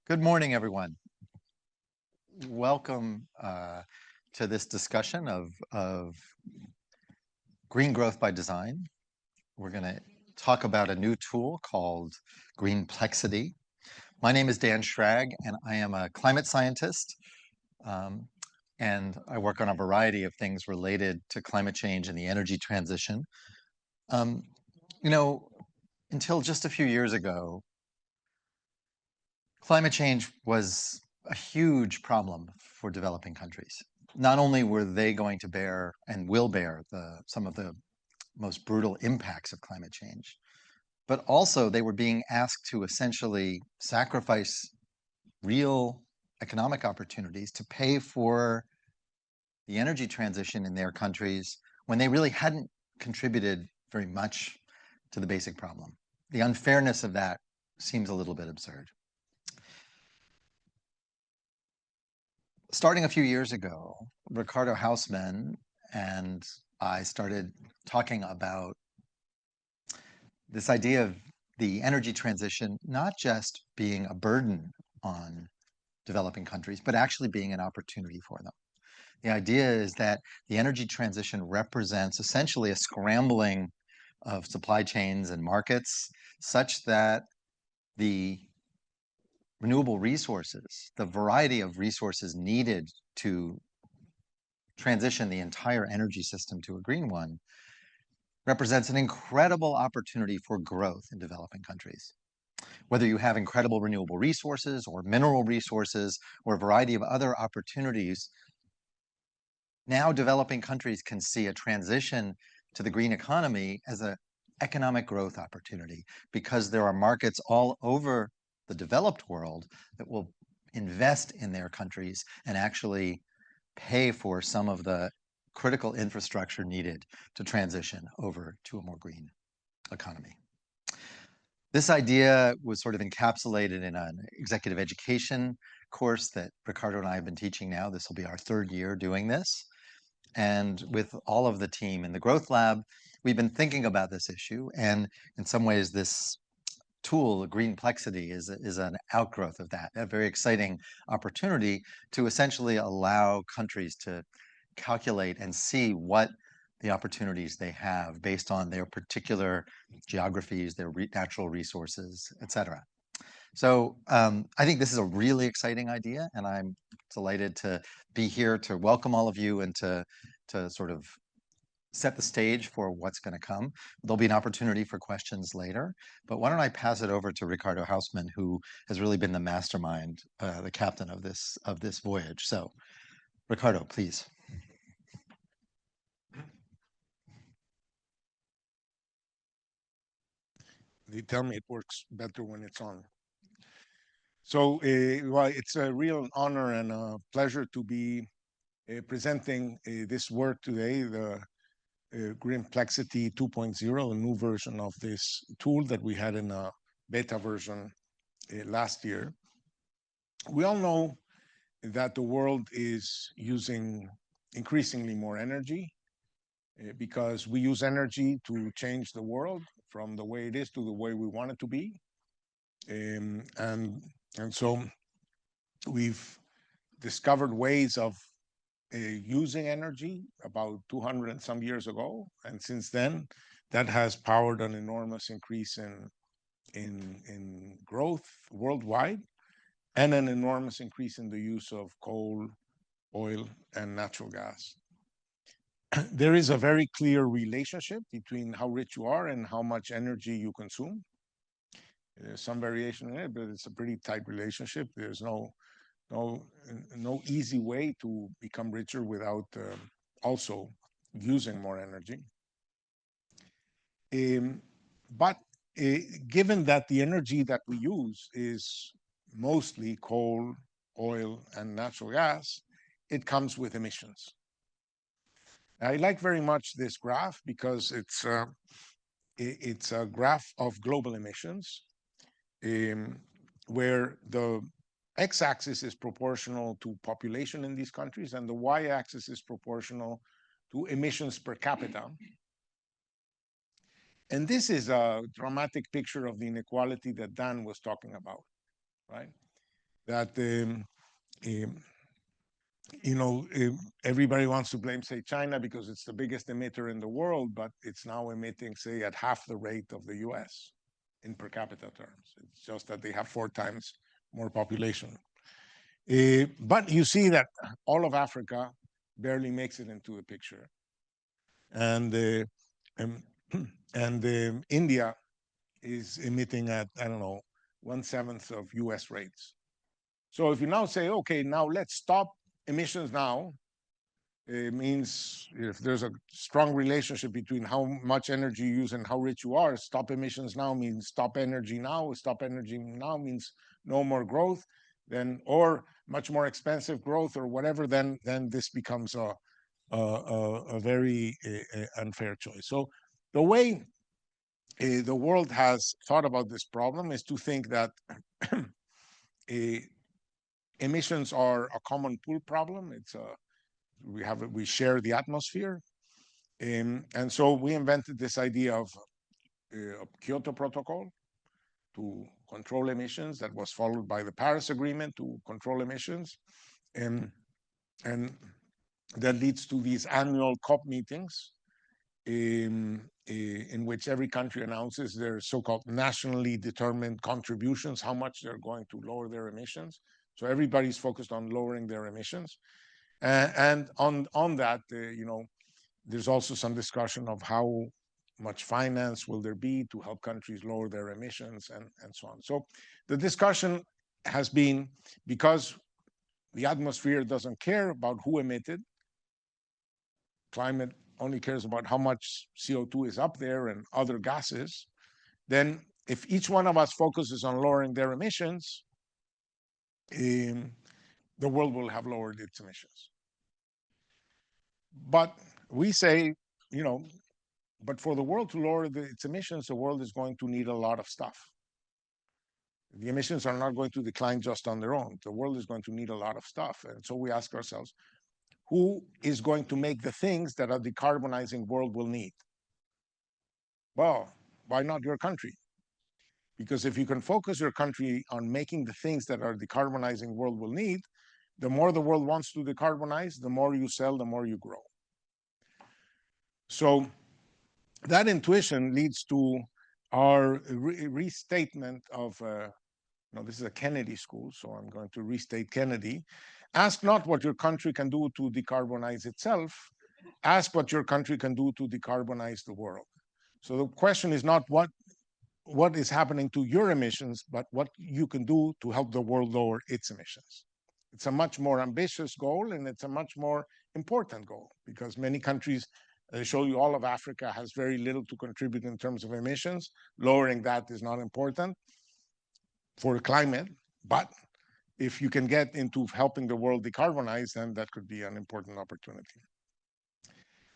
Good morning, everyone. Welcome to this discussion of green growth by design. We're going to talk about a new tool called Greenplexity. My name is Dan Schrag, and I am a climate scientist, um, and I work on a variety of things related to climate change and the energy transition. Um, you know, until just a few years ago, climate change was a huge problem for developing countries. Not only were they going to bear and will bear some of the most brutal impacts of climate change, but also they were being asked to essentially sacrifice real economic opportunities to pay for the energy transition in their countries when they really hadn't contributed very much to the basic problem. The unfairness of that seems a little bit absurd. Starting a few years ago, Ricardo Hausmann and I started talking about this idea of the energy transition not just being a burden on developing countries, but actually being an opportunity for them. The idea is that the energy transition represents essentially a scrambling of supply chains and markets such that the renewable resources, the variety of resources needed to transition the entire energy system to a green one, represents an incredible opportunity for growth in developing countries. Whether you have incredible renewable resources or mineral resources or a variety of other opportunities, now developing countries can see a transition to the green economy as an economic growth opportunity because there are markets all over the developed world that will invest in their countries and actually pay for some of the critical infrastructure needed to transition over to a more green economy. This idea was sort of encapsulated in an executive education course that Ricardo and I have been teaching now. This will be our third year doing this. And with all of the team in the Growth Lab, we've been thinking about this issue. And in some ways, this tool, Greenplexity, is an outgrowth of that, a very exciting opportunity to essentially allow countries to calculate and see what the opportunities they have based on their particular geographies, their natural resources, et cetera. So I think this is a really exciting idea, and I'm delighted to be here to welcome all of you and to sort of set the stage for what's going to come. There'll be an opportunity for questions later, but why don't I pass it over to Ricardo Hausmann, who has really been the mastermind, the captain of this voyage. So, Ricardo, please. They tell me it works better when it's on. So, well, it's a real honor and a pleasure to be presenting this work today, the Greenplexity 2.0, a new version of this tool that we had in a beta version last year. We all know that the world is using increasingly more energy because we use energy to change the world from the way it is to the way we want it to be. And so we've discovered ways of using energy about 200 and some years ago. And since then, that has powered an enormous increase in growth worldwide and an enormous increase in the use of coal, oil, and natural gas. There is a very clear relationship between how rich you are and how much energy you consume. There's some variation in it, but it's a pretty tight relationship. There's no easy way to become richer without also using more energy. But given that the energy that we use is mostly coal, oil, and natural gas, it comes with emissions. I like very much this graph because it's a graph of global emissions where the x-axis is proportional to population in these countries and the y-axis is proportional to emissions per capita. And this is a dramatic picture of the inequality that Dan was talking about, right? that um, everybody wants to blame, say, China because it's the biggest emitter in the world, but it's now emitting, say, at half the rate of the US in per capita terms. It's just that they have 4 times more population. But you see that all of Africa barely makes it into the picture. And, um, and India is emitting at, I don't know, 1/7 of US rates. So if you now say, okay, now let's stop emissions now, it means if there's a strong relationship between how much energy you use and how rich you are, stop emissions now means stop energy now. Stop energy now means no more growth, then or much more expensive growth or whatever. Then this becomes a very unfair choice. So the way the world has thought about this problem is to think that emissions are a common pool problem. It's a we share the atmosphere, and so we invented this idea of a Kyoto Protocol to control emissions that was followed by the Paris Agreement to control emissions, and that leads to these annual COP meetings in which every country announces their so-called nationally determined contributions, how much they're going to lower their emissions. So everybody's focused on lowering their emissions. And on that, there's also some discussion of how much finance will there be to help countries lower their emissions and so on. So the discussion has been, because the atmosphere doesn't care about who emitted, climate only cares about how much CO2 is up there and other gases, then if each one of us focuses on lowering their emissions, the world will have lowered its emissions. But we say, but for the world to lower its emissions, the world is going to need a lot of stuff. The emissions are not going to decline just on their own. The world is going to need a lot of stuff. And so we ask ourselves, who is going to make the things that a decarbonizing world will need? Well, why not your country? Because if you can focus your country on making the things that our decarbonizing world will need, the more the world wants to decarbonize, the more you sell, the more you grow. So that intuition leads to our restatement of, this is a Kennedy school, so I'm going to restate Kennedy. Ask not what your country can do to decarbonize itself, ask what your country can do to decarbonize the world. So the question is not what is happening to your emissions, but what you can do to help the world lower its emissions. It's a much more ambitious goal, and it's a much more important goal, because many countries, I show you, all of Africa has very little to contribute in terms of emissions. Lowering that is not important for climate, but if you can get into helping the world decarbonize, then that could be an important opportunity.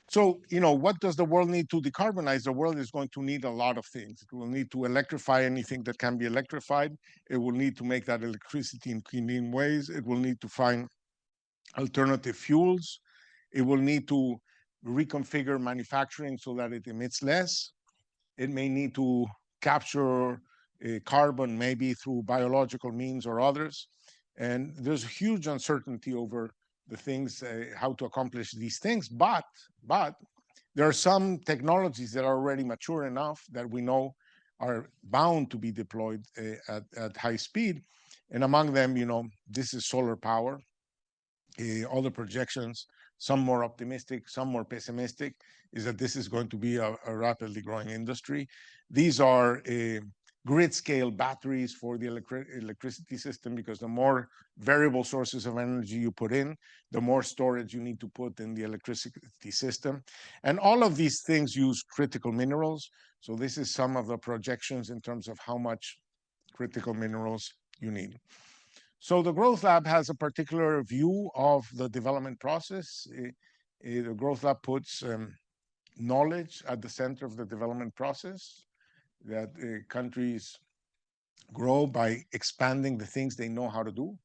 So, what does the world need to decarbonize? The world is going to need a lot of things. It will need to electrify anything that can be electrified. It will need to make that electricity in clean ways. It will need to find alternative fuels. It will need to reconfigure manufacturing so that it emits less. It may need to capture carbon, maybe through biological means or others. And there's a huge uncertainty over the things, how to accomplish these things. But there are some technologies that are already mature enough that we know are bound to be deployed at high speed. And among them, this is solar power. All the projections, some more optimistic, some more pessimistic, is that this is going to be a rapidly growing industry. These are grid scale batteries for the electricity system, because the more variable sources of energy you put in, the more storage you need to put in the electricity system. And all of these things use critical minerals. So this is some of the projections in terms of how much critical minerals you need. So the Growth Lab has a particular view of the development process. The Growth Lab puts knowledge at the center of the development process, that countries grow by expanding the things they know how to do,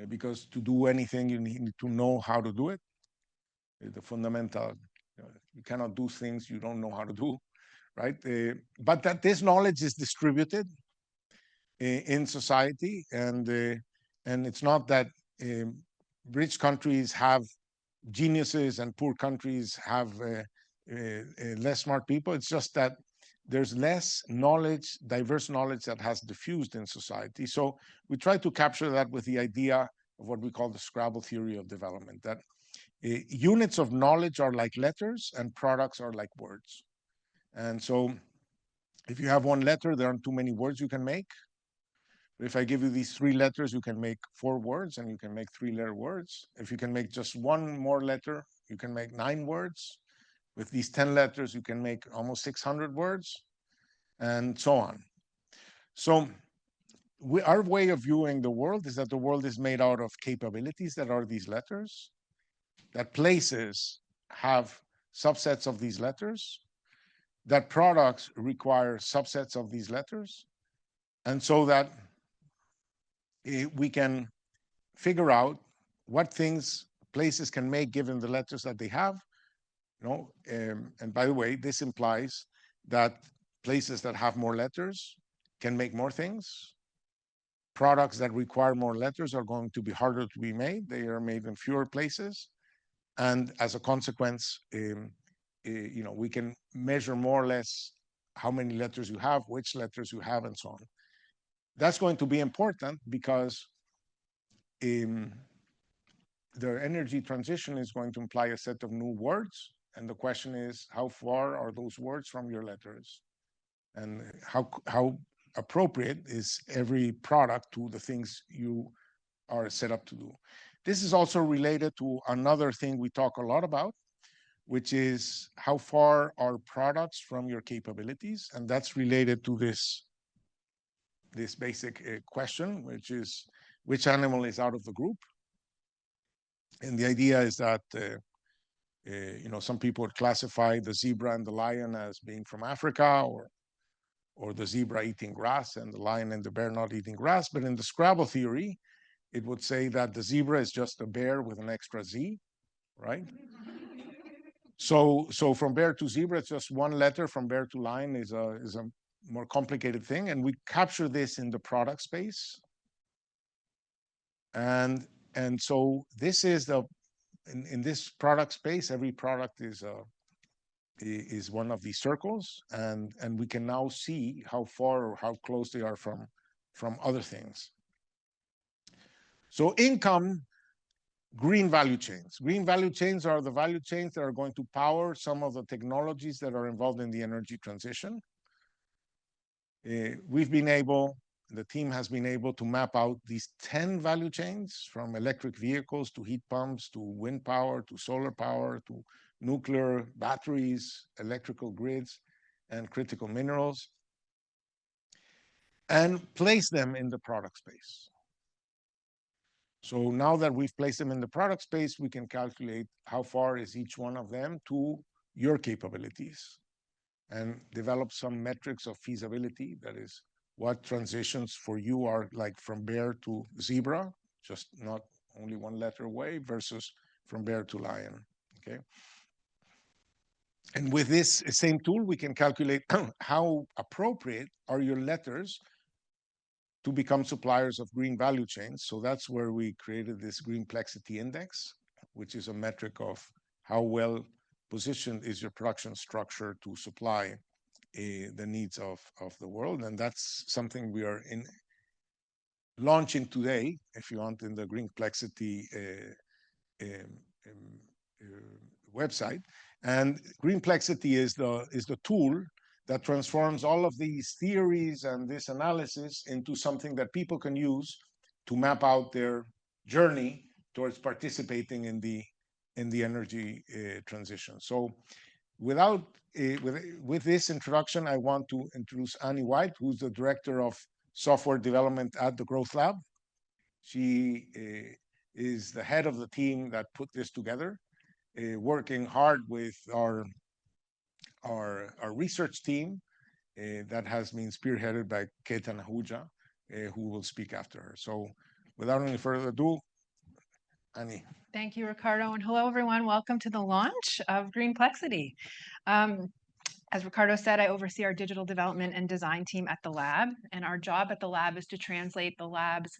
because to do anything, you need to know how to do it. The fundamental, you cannot do things you don't know how to do, right? But that this knowledge is distributed in society, and And it's not that rich countries have geniuses and poor countries have less smart people. It's just that there's less knowledge, diverse knowledge that has diffused in society. So we try to capture that with the idea of what we call the Scrabble theory of development, that units of knowledge are like letters and products are like words. And so if you have one letter, there aren't too many words you can make. But if I give you these 3 letters, you can make 4 words and you can make 3-letter words. If you can make just one more letter, you can make 9 words. With these 10 letters, you can make almost 600 words, and so on. So our way of viewing the world is that the world is made out of capabilities that are these letters, that places have subsets of these letters, that products require subsets of these letters, and so that we can figure out what things places can make given the letters that they have. And by the way, this implies that places that have more letters can make more things. Products that require more letters are going to be harder to be made. They are made in fewer places. And as a consequence, we can measure more or less how many letters you have, which letters you have, and so on. That's going to be important because the energy transition is going to imply a set of new words. And the question is, how far are those words from your letters? And how appropriate is every product to the things you are set up to do? This is also related to another thing we talk a lot about, which is how far are products from your capabilities? And that's related to this basic question, which is which animal is out of the group? And the idea is that some people would classify the zebra and the lion as being from Africa, or the zebra eating grass and the lion and the bear not eating grass. But in the Scrabble theory, it would say that the zebra is just a bear with an extra Z, right? So from bear to zebra, it's just one letter. From bear to lion is a more complicated thing, and we capture this in the product space. And so this is in this product space, every product is one of these circles, and we can now see how far or how close they are from other things. So income, green value chains. Green value chains are the value chains that are going to power some of the technologies that are involved in the energy transition. The team has been able to map out these 10 value chains, from electric vehicles to heat pumps to wind power to solar power to nuclear, batteries, electrical grids, and critical minerals, and place them in the product space. So now that we've placed them in the product space, we can calculate how far is each one of them to your capabilities and develop some metrics of feasibility. That is, what transitions for you are like from bear to zebra, just not only one letter away, versus from bear to lion, okay? And with this same tool, we can calculate how appropriate are your letters to become suppliers of green value chains. So that's where we created this Greenplexity index, which is a metric of how well positioned is your production structure to supply the needs of the world. And that's something we are launching today, if you want, in the Greenplexity website. And Greenplexity is the tool that transforms all of these theories and this analysis into something that people can use to map out their journey towards participating in the energy transition. So with this introduction, I want to introduce Annie White, who's the Director of Software Development at the Growth Lab. She is the head of the team that put this together, working hard with our research team that has been spearheaded by Ketan Ahuja, who will speak after her. So without any further ado, Annie. Thank you, Ricardo, and hello, everyone. Welcome to the launch of Greenplexity. As Ricardo said, I oversee our digital development and design team at the lab, and our job at the lab is to translate the lab's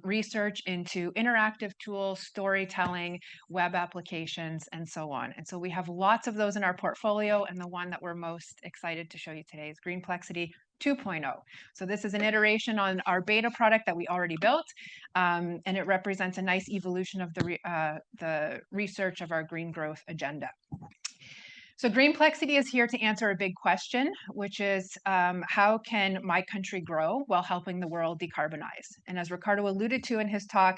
research into interactive tools, storytelling, web applications, and so on. And so we have lots of those in our portfolio, and the one that we're most excited to show you today is Greenplexity 2.0. So this is an iteration on our beta product that we already built, and it represents a nice evolution of the research of our green growth agenda. So Greenplexity is here to answer a big question, which is how can my country grow while helping the world decarbonize? And as Ricardo alluded to in his talk,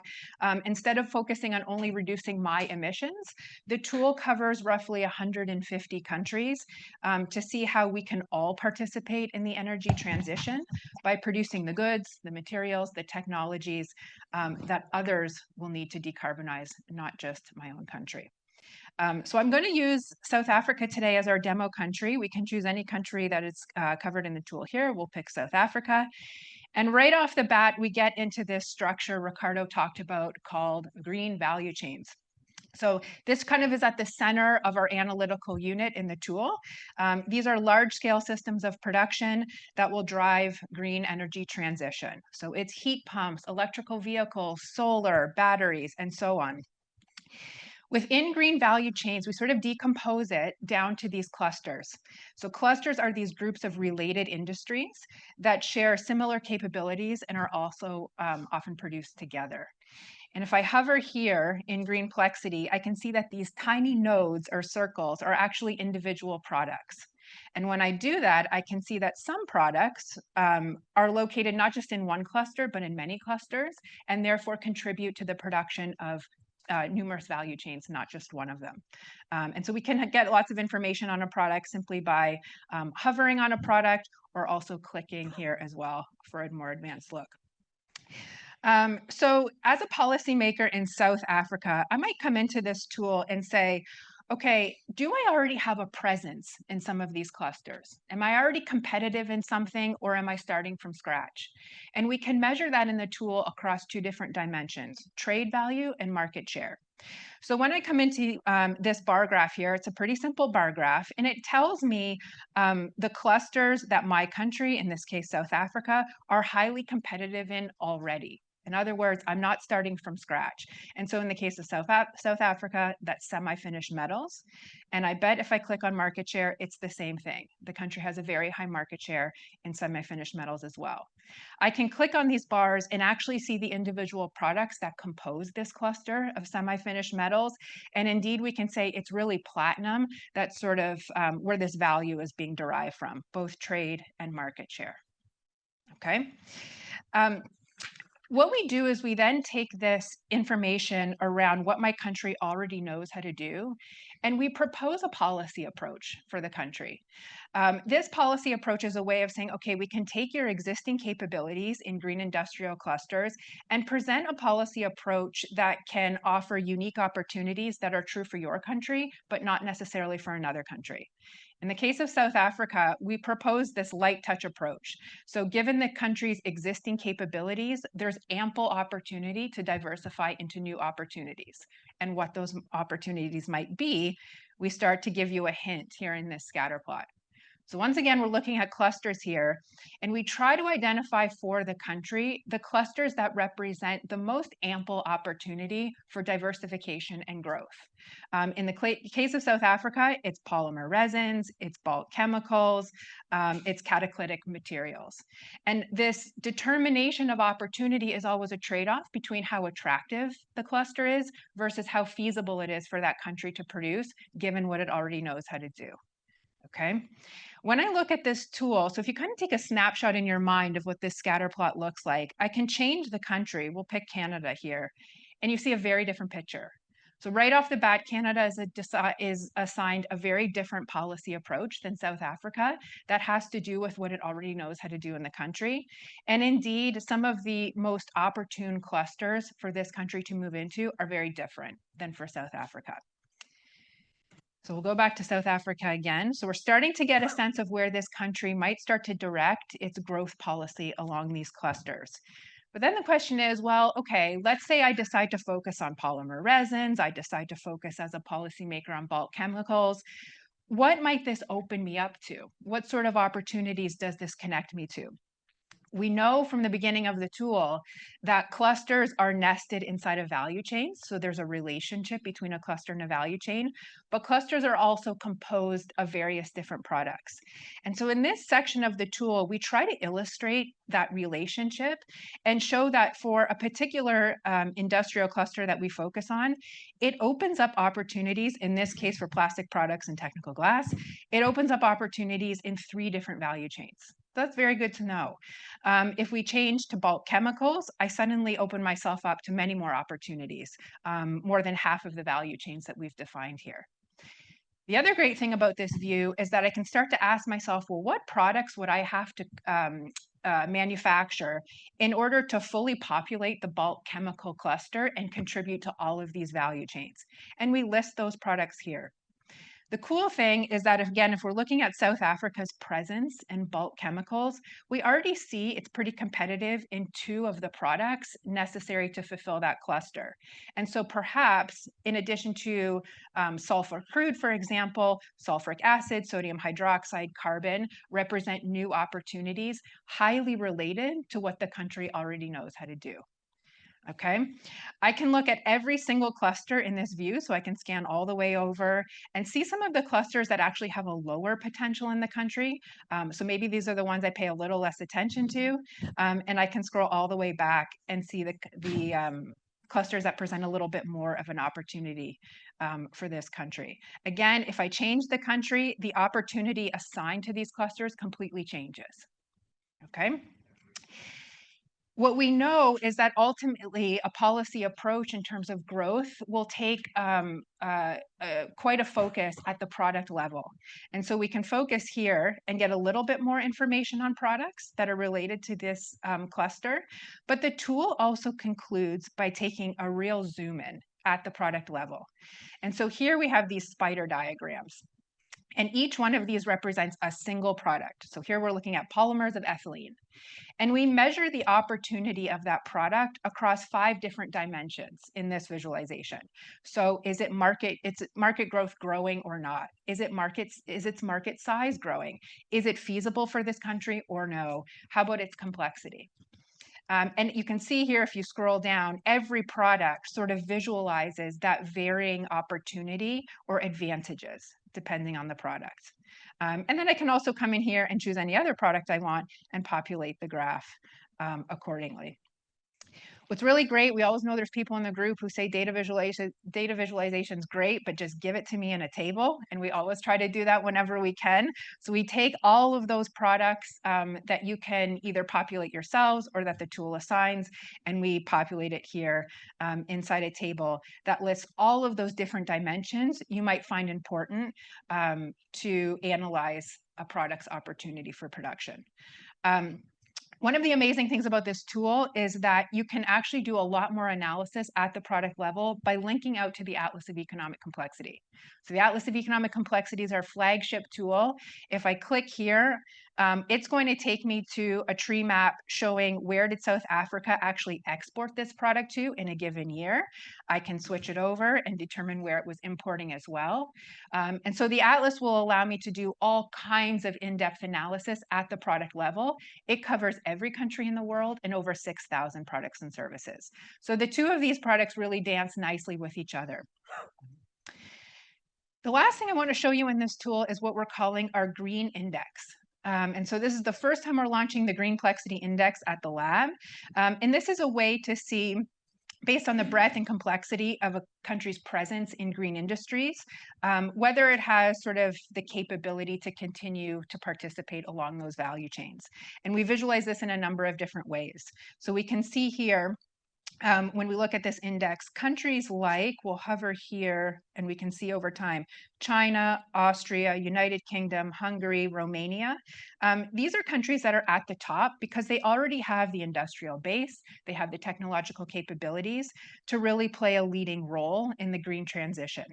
instead of focusing on only reducing my emissions, the tool covers roughly 150 countries to see how we can all participate in the energy transition by producing the goods, the materials, the technologies that others will need to decarbonize, not just my own country. So I'm going to use South Africa today as our demo country. We can choose any country that is covered in the tool here. We'll pick South Africa. And right off the bat, we get into this structure Ricardo talked about called green value chains. So this kind of is at the center of our analytical unit in the tool. These are large-scale systems of production that will drive green energy transition. So it's heat pumps, electrical vehicles, solar, batteries, and so on. Within green value chains, we sort of decompose it down to these clusters. So clusters are these groups of related industries that share similar capabilities and are also often produced together. And if I hover here in Greenplexity, I can see that these tiny nodes or circles are actually individual products. And when I do that, I can see that some products are located not just in one cluster, but in many clusters, and therefore contribute to the production of numerous value chains, not just one of them. And so we can get lots of information on a product simply by hovering on a product or also clicking here as well for a more advanced look. So as a policymaker in South Africa, I might come into this tool and say, okay, do I already have a presence in some of these clusters? Am I already competitive in something, or am I starting from scratch? And we can measure that in the tool across two different dimensions, trade value and market share. So when I come into this bar graph here, it's a pretty simple bar graph, and it tells me the clusters that my country, in this case South Africa, are highly competitive in already. In other words, I'm not starting from scratch. And so in the case of South Africa, that's semi-finished metals. And I bet if I click on market share, it's the same thing. The country has a very high market share in semi-finished metals as well. I can click on these bars and actually see the individual products that compose this cluster of semi-finished metals. And indeed, we can say it's really platinum that's sort of where this value is being derived from, both trade and market share. Okay. What we do is we then take this information around what my country already knows how to do, and we propose a policy approach for the country. This policy approach is a way of saying, okay, we can take your existing capabilities in green industrial clusters and present a policy approach that can offer unique opportunities that are true for your country, but not necessarily for another country. In the case of South Africa, we propose this light touch approach. So given the country's existing capabilities, there's ample opportunity to diversify into new opportunities. And what those opportunities might be, we start to give you a hint here in this scatter plot. So once again, we're looking at clusters here, and we try to identify for the country the clusters that represent the most ample opportunity for diversification and growth. In the case of South Africa, it's polymer resins, it's bulk chemicals, it's catalytic materials. And this determination of opportunity is always a trade-off between how attractive the cluster is versus how feasible it is for that country to produce, given what it already knows how to do. Okay. When I look at this tool, so if you kind of take a snapshot in your mind of what this scatter plot looks like, I can change the country. We'll pick Canada here, and you see a very different picture. So right off the bat, Canada is assigned a very different policy approach than South Africa that has to do with what it already knows how to do in the country. And indeed, some of the most opportune clusters for this country to move into are very different than for South Africa. So we'll go back to South Africa again. So we're starting to get a sense of where this country might start to direct its growth policy along these clusters. But then the question is, well, okay, let's say I decide to focus on polymer resins. I decide to focus as a policymaker on bulk chemicals. what might this open me up to? What sort of opportunities does this connect me to? We know from the beginning of the tool that clusters are nested inside of value chains. So there's a relationship between a cluster and a value chain, but clusters are also composed of various different products. And so in this section of the tool, we try to illustrate that relationship and show that for a particular industrial cluster that we focus on, it opens up opportunities, in this case for plastic products and technical glass, it opens up opportunities in 3 different value chains. That's very good to know. If we change to bulk chemicals, I suddenly open myself up to many more opportunities, more than half of the value chains that we've defined here. The other great thing about this view is that I can start to ask myself, well, what products would I have to manufacture in order to fully populate the bulk chemical cluster and contribute to all of these value chains? And we list those products here. The cool thing is that, if we're looking at South Africa's presence in bulk chemicals, we already see it's pretty competitive in 2 of the products necessary to fulfill that cluster. And so perhaps, in addition to sulfur crude, for example, sulfuric acid, sodium hydroxide, carbon represent new opportunities highly related to what the country already knows how to do. Okay, I can look at every single cluster in this view, so I can scan all the way over and see some of the clusters that actually have a lower potential in the country. So maybe these are the ones I pay a little less attention to, and I can scroll all the way back and see the clusters that present a little bit more of an opportunity for this country. Again, if I change the country, the opportunity assigned to these clusters completely changes. Okay. What we know is that ultimately a policy approach in terms of growth will take quite a focus at the product level. And so we can focus here and get a little bit more information on products that are related to this cluster. But the tool also concludes by taking a real zoom in at the product level. And so here we have these spider diagrams. And each one of these represents a single product. So here we're looking at polymers of ethylene. And we measure the opportunity of that product across 5 different dimensions in this visualization. So is it market growth growing or not? Is its market size growing? Is it feasible for this country or no? How about its complexity? And you can see here, if you scroll down, every product sort of visualizes that varying opportunity or advantages, depending on the product. And then I can also come in here and choose any other product I want and populate the graph accordingly. What's really great, we always know there's people in the group who say data visualization is great, but just give it to me in a table. And we always try to do that whenever we can. So we take all of those products that you can either populate yourselves or that the tool assigns, and we populate it here inside a table that lists all of those different dimensions you might find important to analyze a product's opportunity for production. One of the amazing things about this tool is that you can actually do a lot more analysis at the product level by linking out to the Atlas of Economic Complexity. So the Atlas of Economic Complexity is our flagship tool. If I click here, it's going to take me to a tree map showing where did South Africa actually export this product to in a given year. I can switch it over and determine where it was importing as well. And so the Atlas will allow me to do all kinds of in-depth analysis at the product level. It covers every country in the world and over 6,000 products and services. So the 2 of these products really dance nicely with each other. The last thing I want to show you in this tool is what we're calling our green index. And so this is the first time we're launching the Greenplexity index at the lab. And this is a way to see, based on the breadth and complexity of a country's presence in green industries, whether it has sort of the capability to continue to participate along those value chains. And we visualize this in a number of different ways. So we can see here, when we look at this index, countries like, we'll hover here and we can see over time, China, Austria, United Kingdom, Hungary, Romania. These are countries that are at the top because they already have the industrial base, they have the technological capabilities to really play a leading role in the green transition.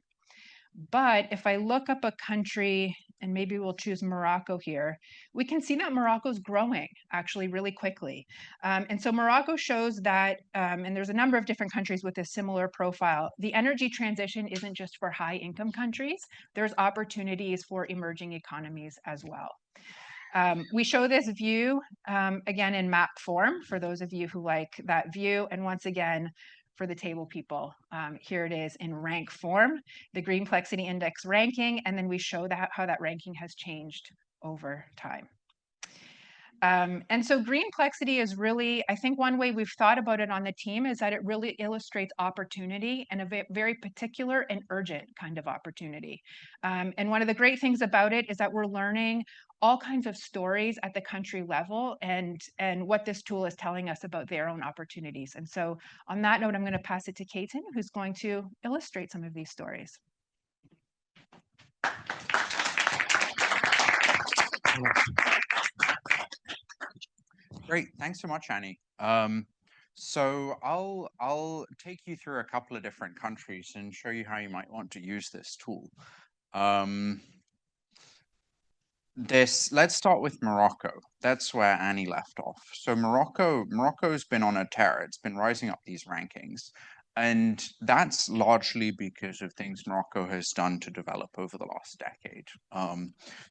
But if I look up a country, and maybe we'll choose Morocco here, we can see that Morocco's growing actually really quickly. And so Morocco shows that, and there's a number of different countries with a similar profile, the energy transition isn't just for high income countries, there's opportunities for emerging economies as well. We show this view again in map form for those of you who like that view. And once again, for the table people, here it is in rank form, the Greenplexity Index ranking, and then we show that how that ranking has changed over time. And so Greenplexity is really, I think one way we've thought about it on the team is that it really illustrates opportunity and a very particular and urgent kind of opportunity. And one of the great things about it is that we're learning all kinds of stories at the country level and what this tool is telling us about their own opportunities. And so on that note, I'm going to pass it to Ketan, who's going to illustrate some of these stories. Great, thanks so much, Annie. So I'll take you through a couple of different countries and show you how you might want to use this tool. Let's start with Morocco. That's where Annie left off. So Morocco's been on a tear. It's been rising up these rankings. And that's largely because of things Morocco has done to develop over the last decade.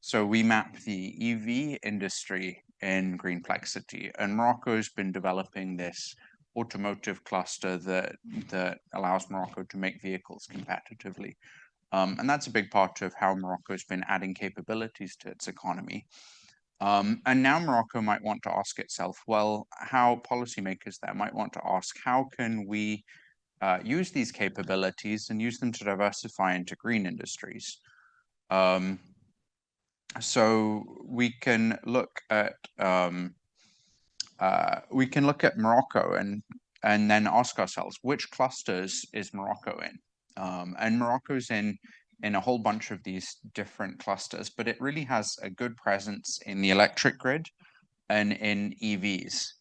So we map the EV industry in Greenplexity, and Morocco's been developing this automotive cluster that allows Morocco to make vehicles competitively. And that's a big part of how Morocco's been adding capabilities to its economy. And now Morocco might want to ask itself, well, how policymakers there might want to ask, how can we use these capabilities and use them to diversify into green industries? So we can look at Morocco and then ask ourselves, which clusters is Morocco in? And Morocco's in a whole bunch of these different clusters, but it really has a good presence in the electric grid and in EVs.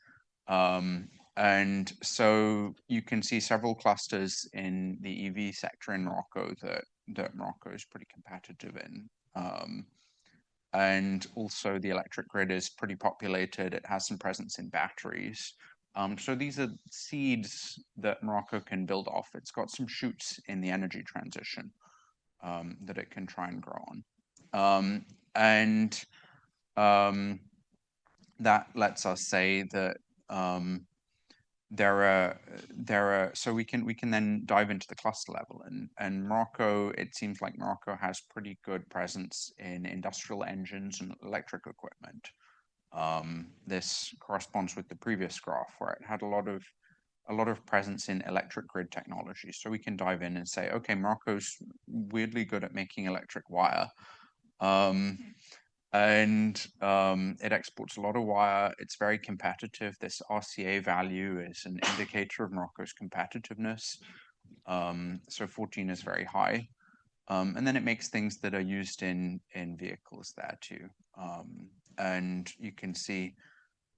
And so you can see several clusters in the EV sector in Morocco that Morocco is pretty competitive in. And also the electric grid is pretty populated. It has some presence in batteries. So these are seeds that Morocco can build off. It's got some shoots in the energy transition that it can try and grow on. That lets us say that so we can then dive into the cluster level, and Morocco, it seems like Morocco has pretty good presence in industrial engines and electric equipment. This corresponds with the previous graph where it had a lot of presence in electric grid technology. So we can dive in and say, okay, Morocco's weirdly good at making electric wire. And it exports a lot of wire. It's very competitive. This RCA value is an indicator of Morocco's competitiveness. So 14 is very high. And then it makes things that are used in vehicles there too. And you can see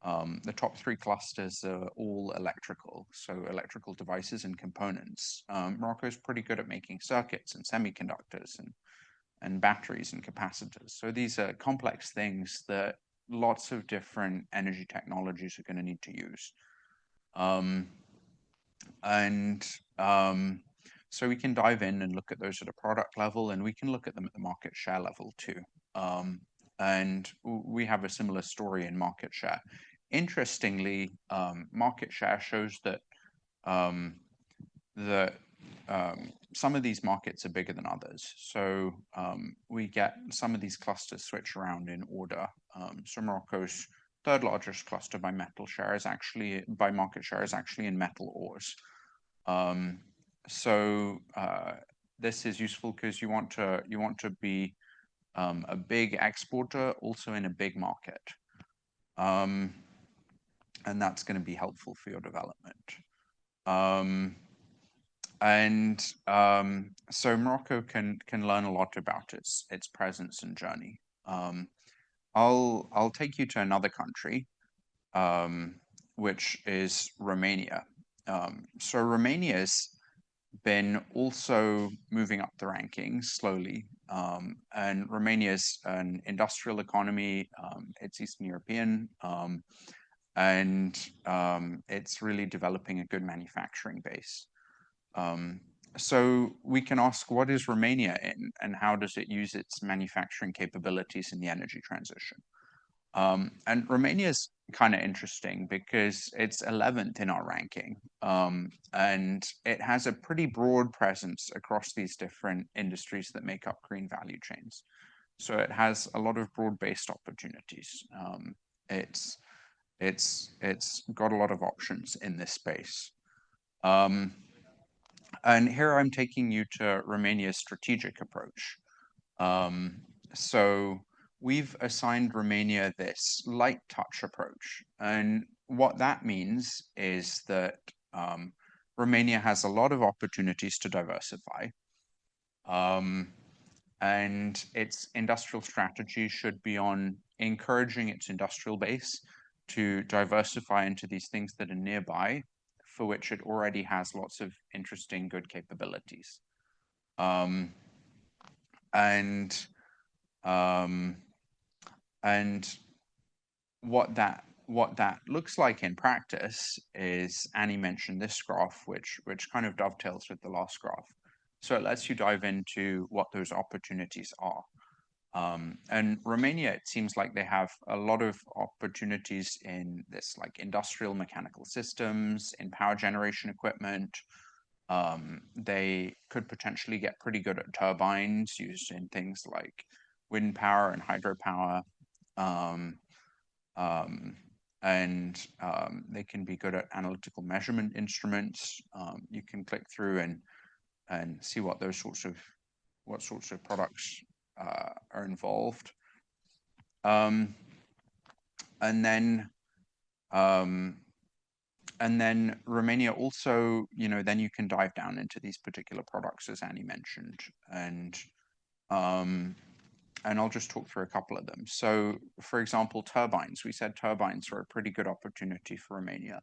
the top three clusters are all electrical, so electrical devices and components. Morocco is pretty good at making circuits and semiconductors and batteries and capacitors. So these are complex things that lots of different energy technologies are going to need to use. So we can dive in and look at those at a product level, and we can look at them at the market share level too. And we have a similar story in market share. Interestingly, market share shows that some of these markets are bigger than others. So we get some of these clusters switch around in order. So Morocco's third largest cluster by market share is actually in metal ores. This is useful because you want to be a big exporter also in a big market. And that's going to be helpful for your development. So Morocco can learn a lot about its presence and journey. I'll take you to another country, which is Romania. So Romania is been also moving up the rankings slowly. And Romania is an industrial economy. It's Eastern European, and it's really developing a good manufacturing base. So we can ask, what is Romania in, and how does it use its manufacturing capabilities in the energy transition? And Romania is kind of interesting because it's 11th in our ranking, and it has a pretty broad presence across these different industries that make up green value chains. So it has a lot of broad-based opportunities. It's got a lot of options in this space. And here I'm taking you to Romania's strategic approach. So we've assigned Romania this light touch approach. And what that means is that Romania has a lot of opportunities to diversify. And its industrial strategy should be on encouraging its industrial base to diversify into these things that are nearby, for which it already has lots of interesting, good capabilities. And what that looks like in practice is, Annie mentioned this graph, which kind of dovetails with the last graph. So it lets you dive into what those opportunities are. And Romania, it seems like they have a lot of opportunities in this, like industrial mechanical systems, in power generation equipment. They could potentially get pretty good at turbines used in things like wind power and hydropower. They can be good at analytical measurement instruments. You can click through and see what those sorts of products are involved. And then Romania also, then you can dive down into these particular products, as Annie mentioned, and I'll just talk through a couple of them. So, for example, turbines. We said turbines are a pretty good opportunity for Romania.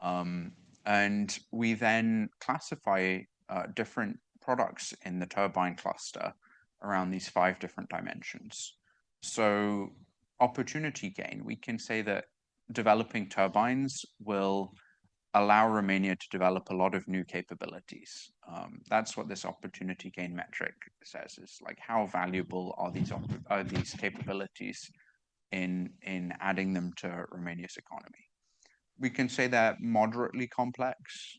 And we then classify different products in the turbine cluster around these 5 different dimensions. So, opportunity gain, we can say that developing turbines will allow Romania to develop a lot of new capabilities. That's what this opportunity gain metric says, is like, how valuable are these capabilities in adding them to Romania's economy. We can say they're moderately complex,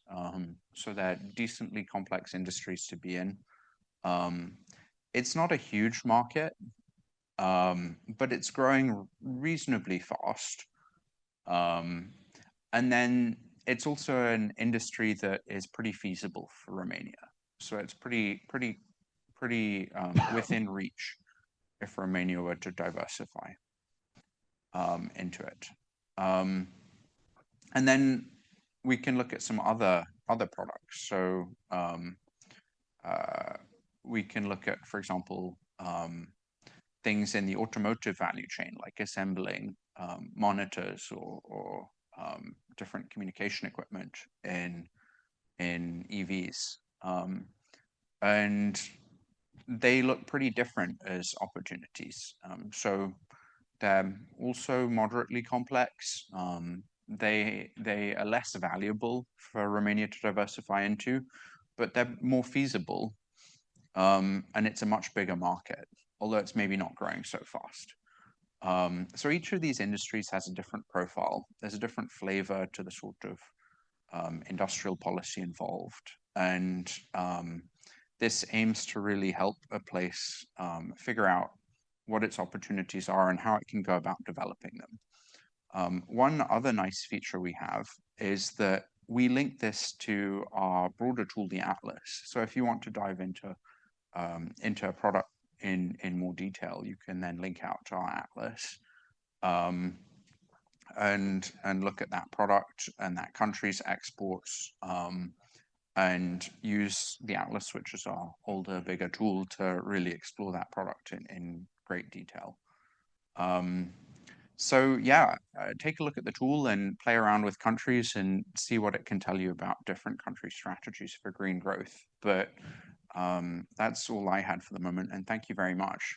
so they're decently complex industries to be in. It's not a huge market, but it's growing reasonably fast. And then it's also an industry that is pretty feasible for Romania. So it's pretty within reach if Romania were to diversify into it. And then we can look at some other products. So we can look at, for example, things in the automotive value chain, like assembling monitors or different communication equipment in EVs. And they look pretty different as opportunities. So they're also moderately complex. They are less valuable for Romania to diversify into, but they're more feasible. And it's a much bigger market, although it's maybe not growing so fast. So each of these industries has a different profile. There's a different flavor to the sort of industrial policy involved. And this aims to really help a place figure out what its opportunities are and how it can go about developing them. One other nice feature we have is that we link this to our broader tool, the Atlas. So if you want to dive into a product in more detail, you can then link out to our Atlas and look at that product and that country's exports, and use the Atlas, which is our older, bigger tool, to really explore that product in great detail. So yeah, take a look at the tool and play around with countries and see what it can tell you about different country strategies for green growth. But that's all I had for the moment, and thank you very much.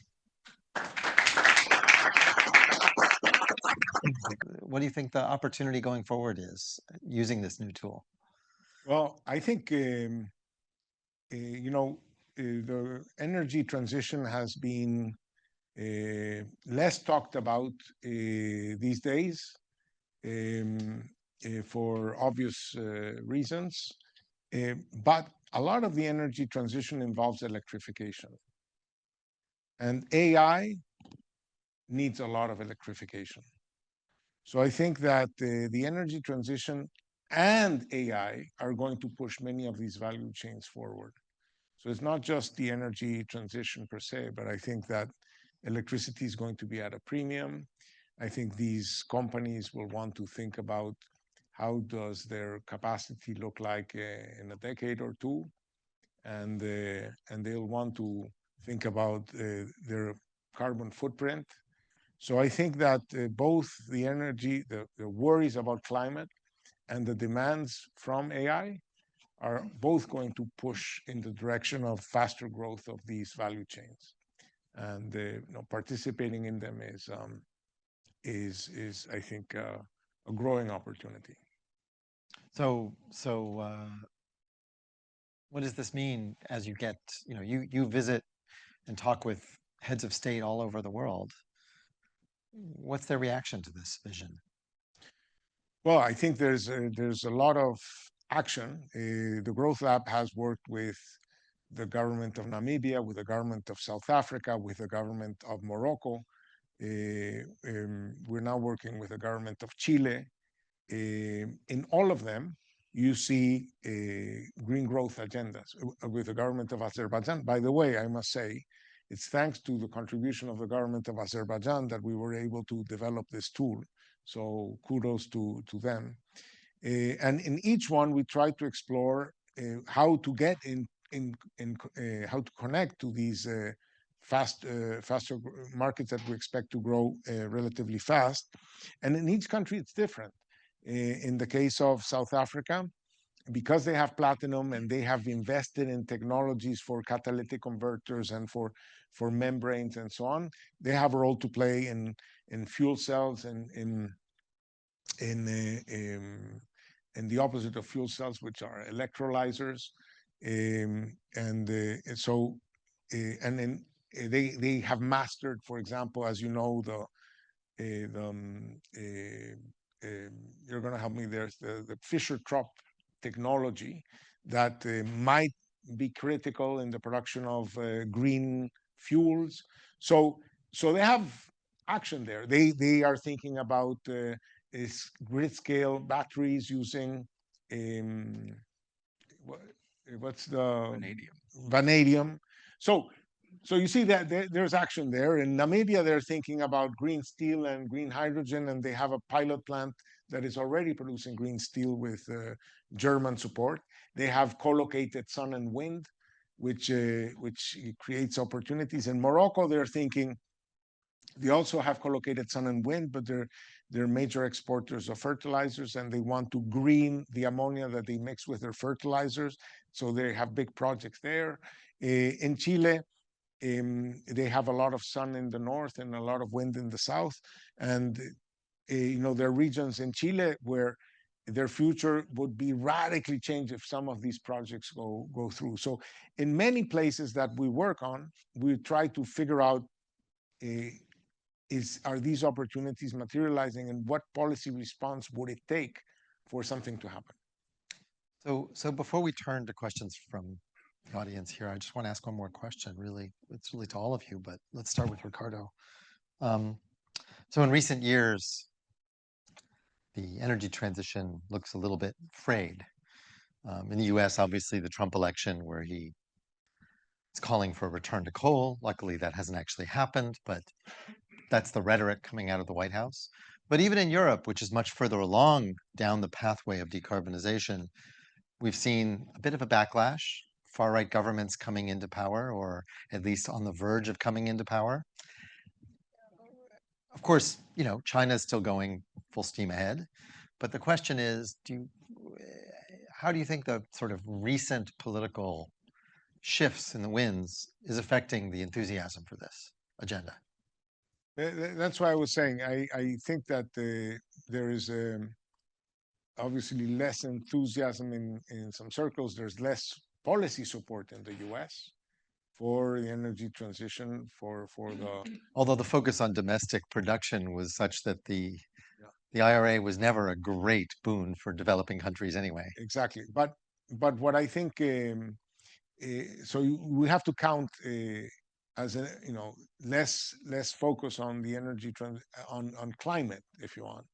What do you think the opportunity going forward is using this new tool? Well, I think the energy transition has been less talked about these days for obvious reasons. But a lot of the energy transition involves electrification. And AI needs a lot of electrification. So I think that the energy transition and AI are going to push many of these value chains forward. So it's not just the energy transition per se, but I think that electricity is going to be at a premium. I think these companies will want to think about how does their capacity look like in a decade or two, and they'll want to think about their carbon footprint. So I think that both the energy, the worries about climate, and the demands from AI are both going to push in the direction of faster growth of these value chains, and participating in them is I think a growing opportunity. So what does this mean as you get, you visit and talk with heads of state all over the world? What's their reaction to this vision? Well, I think there's a lot of action. The Growth Lab has worked with the government of Namibia, with the government of South Africa, with the government of Morocco. We're now working with the government of Chile. In all of them, you see green growth agendas. With the government of Azerbaijan, by the way, I must say, it's thanks to the contribution of the government of Azerbaijan that we were able to develop this tool. So kudos to them. And in each one, we try to explore how to get how to connect to these faster markets that we expect to grow relatively fast. And in each country, it's different. In the case of South Africa, because they have platinum and they have invested in technologies for catalytic converters and for membranes and so on, they have a role to play in fuel cells and in the opposite of fuel cells, which are electrolyzers. They have mastered, for example, as you know, you're going to help me. There's the Fischer-Tropsch technology that might be critical in the production of green fuels. So they have action there. They are thinking about grid scale batteries using what's the vanadium. So you see that there's action there. In Namibia, they're thinking about green steel and green hydrogen, and they have a pilot plant that is already producing green steel with German support. They have co-located sun and wind, which creates opportunities. In Morocco, they're thinking they also have co-located sun and wind, but they're major exporters of fertilizers, and they want to green the ammonia that they mix with their fertilizers. So they have big projects there. In Chile, they have a lot of sun in the north and a lot of wind in the south, and there are regions in Chile where their future would be radically changed if some of these projects go through. So in many places that we work on, we try to figure out are these opportunities materializing, and what policy response would it take for something to happen? So before we turn to questions from the audience here, I just want to ask one more question. Really, it's really to all of you, but let's start with Ricardo. So in recent years, the energy transition looks a little bit frayed. In the US, obviously, the Trump election, where he is calling for a return to coal. Luckily, that hasn't actually happened, but that's the rhetoric coming out of the White House. But even in Europe, which is much further along down the pathway of decarbonization, we've seen a bit of a backlash, far-right governments coming into power, or at least on the verge of coming into power. Of course, China is still going full steam ahead. But the question is, how do you think the sort of recent political shifts in the winds is affecting the enthusiasm for this agenda? That's why I was saying I think that there is obviously less enthusiasm in some circles. There's less policy support in the U.S. for the energy transition for the Although the focus on domestic production was such that Yeah. the IRA was never a great boon for developing countries anyway. Exactly. But what I think so we have to count as a less focus on the on climate, if you want,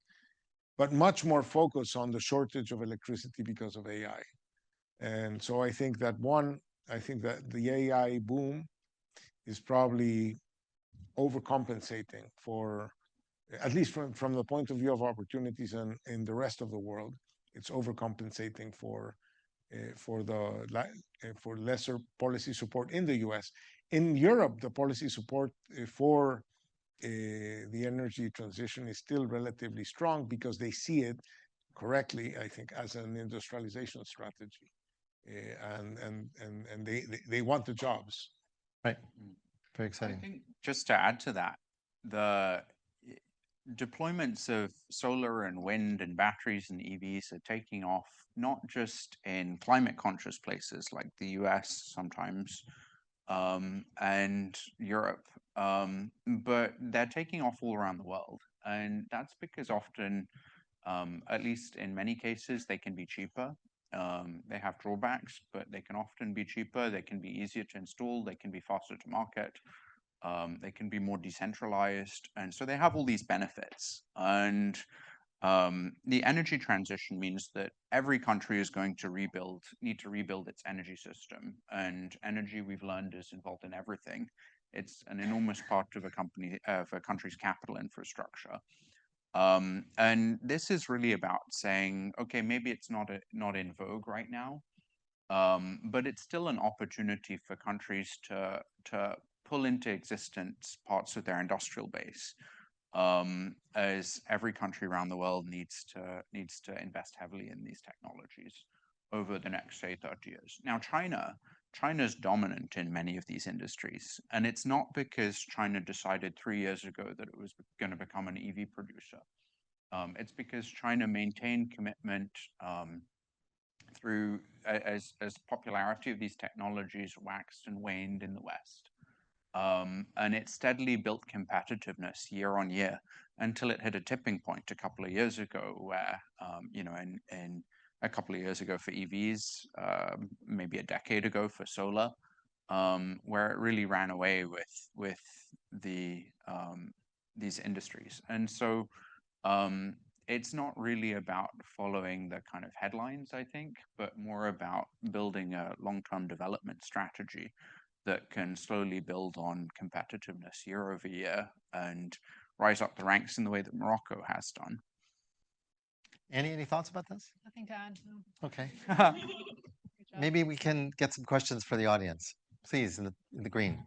but much more focus on the shortage of electricity because of AI. And so I think that the AI boom is probably overcompensating for, at least from the point of view of opportunities and in the rest of the world, it's overcompensating for lesser policy support in the U.S. In Europe, the policy support for the energy transition is still relatively strong because they see it correctly, I think, as an industrialization strategy, and they want the jobs. Right. Very I exciting. think just to add to that, the deployments of solar and wind and batteries and EVs are taking off not just in climate conscious places like the US sometimes and Europe, but they're taking off all around the world. And that's because often, at least in many cases, they can be cheaper. They have drawbacks, but they can often be cheaper. They can be easier to install. They can be faster to market. They can be more decentralized. And so they have all these benefits. And the energy transition means that every country is going to need to rebuild its energy system. And energy, we've learned, is involved in everything. It's an enormous part of a country's capital infrastructure. And this is really about saying, okay, maybe it's not in vogue right now, but it's still an opportunity for countries to pull into existence parts of their industrial base, as every country around the world needs to invest heavily in these technologies over the next, say, 30 years. Now, China's dominant in many of these industries, and it's not because China decided 3 years ago that it was going to become an EV producer. It's because China maintained commitment through as popularity of these technologies waxed and waned in the West. And it steadily built competitiveness year on year until it hit a tipping point a couple of years ago where, in a couple of years ago for EVs, maybe a decade ago for solar, where it really ran away with these industries. And so it's not really about following the kind of headlines, I think, but more about building a long-term development strategy that can slowly build on competitiveness year over year and rise up the ranks in the way that Morocco has done. Annie, any thoughts about this? Nothing to add. No. Okay. Good job. Maybe we can get some questions for the audience. Please, in the green.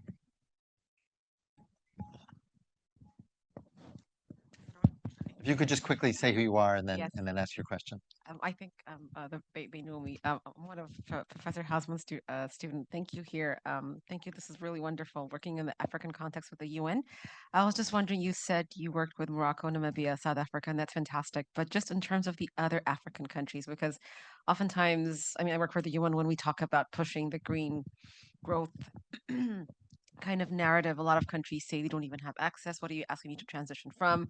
If you could just quickly say who you are and then Yes. ask your question. I think they know me. I'm one of Professor Hausmann's student. Thank you here. Thank you. This is really wonderful working in the African context with the UN. I was just wondering, you said you worked with Morocco, Namibia, South Africa, and that's fantastic. But just in terms of the other African countries, because oftentimes, I work for the UN when we talk about pushing the green growth kind of narrative. A lot of countries say they don't even have access. What are you asking me to transition from?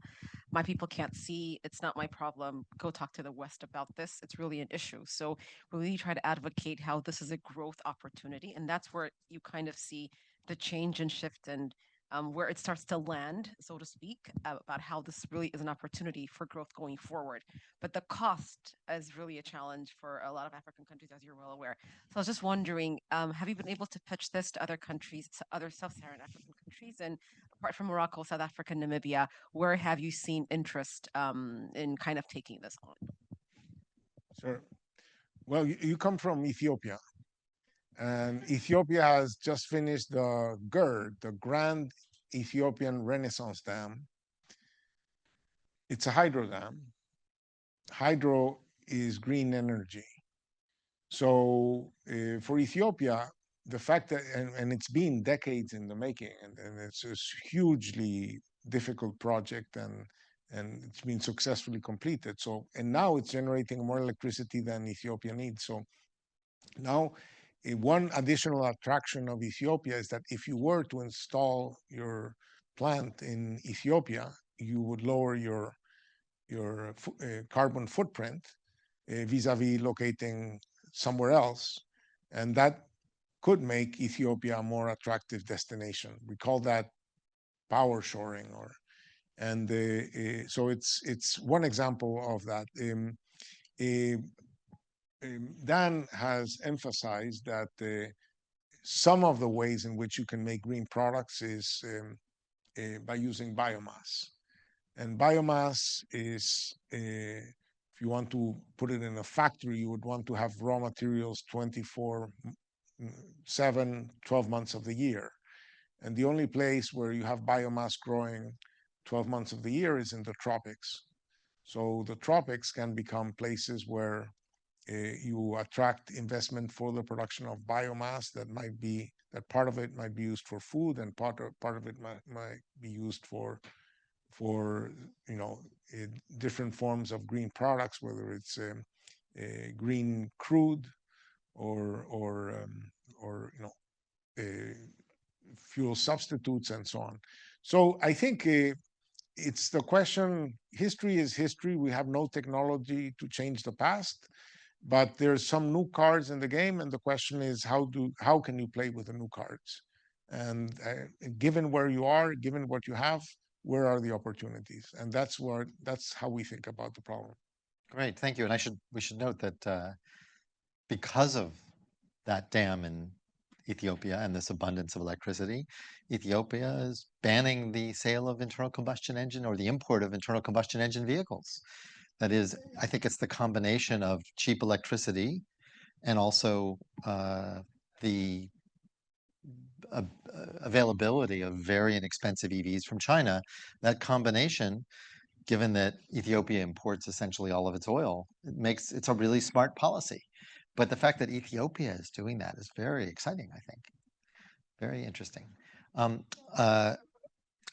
My people can't see. It's not my problem. Go talk to the West about this. It's really an issue. So we really try to advocate how this is a growth opportunity. And that's where you kind of see the change and shift and where it starts to land, so to speak, about how this really is an opportunity for growth going forward. But the cost is really a challenge for a lot of African countries, as you're well aware. So I was just wondering, have you been able to pitch this to other countries, other sub-Saharan African countries? And apart from Morocco, South Africa, Namibia, where have you seen interest in kind of taking this on? Sure. Well, you come from Ethiopia, and Ethiopia has just finished the GERD, the Grand Ethiopian Renaissance Dam, it's a hydro dam. Hydro is green energy. So for Ethiopia, the fact that, and it's been decades in the making, and it's a hugely difficult project, and it's been successfully completed. So, and now it's generating more electricity than Ethiopia needs. So now, one additional attraction of Ethiopia is that if you were to install your plant in Ethiopia, you would lower your carbon footprint vis-a-vis locating somewhere else, and that could make Ethiopia a more attractive destination. We call that power shoring, and so it's one example of that. Dan has emphasized that some of the ways in which you can make green products is by using biomass. And biomass is, if you want to put it in a factory, you would want to have raw materials 24/7, 12 months of the year. And the only place where you have biomass growing 12 months of the year is in the tropics. So the tropics can become places where you attract investment for the production of biomass that part of it might be used for food, and part of it might be used for different forms of green products, whether it's green crude or fuel substitutes and so on. So I think it's the question. History is history. We have no technology to change the past, but there's some new cards in the game, and the question is how can you play with the new cards? And given where you are, given what you have, where are the opportunities? And that's how we think about the problem. Great, thank you. And we should note that because of that dam in Ethiopia and this abundance of electricity, Ethiopia is banning the sale of internal combustion engine or the import of internal combustion engine vehicles. That is, I think it's the combination of cheap electricity and also the availability of very inexpensive EVs from China. That combination, given that Ethiopia imports essentially all of its oil, it's a really smart policy. But the fact that Ethiopia is doing that is very exciting, I think. Very interesting.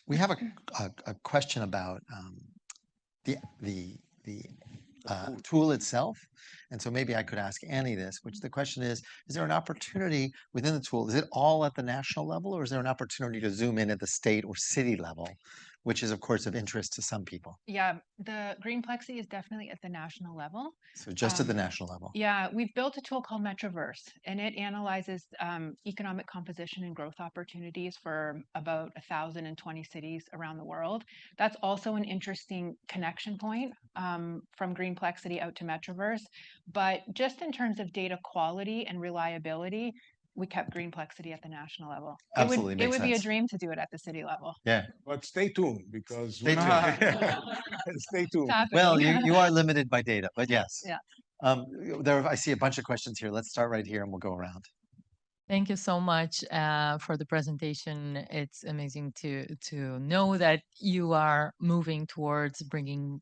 We have a question about the tool itself. And so maybe I could ask Annie this, which the question is there an opportunity within the tool? Is it all at the national level, or is there an opportunity to zoom in at the state or city level, which is, of course, of interest to some people? Yeah, the Greenplexity is definitely at the national level. So just at the national level. Yeah, we've built a tool called Metroverse, and it analyzes economic composition and growth opportunities for about 1,020 cities around the world. That's also an interesting connection point from Greenplexity out to Metroverse. But just in terms of data quality and reliability, we kept Greenplexity at the national level. Absolutely, it would be a sense. dream to do it at the city level. Yeah, but stay tuned, because stay tuned. Stay tuned. Well, you are limited by data, but yes. Yeah. I see a bunch of questions here. Let's start right here and we'll go around. Thank you so much for the presentation. It's amazing to know that you are moving towards bringing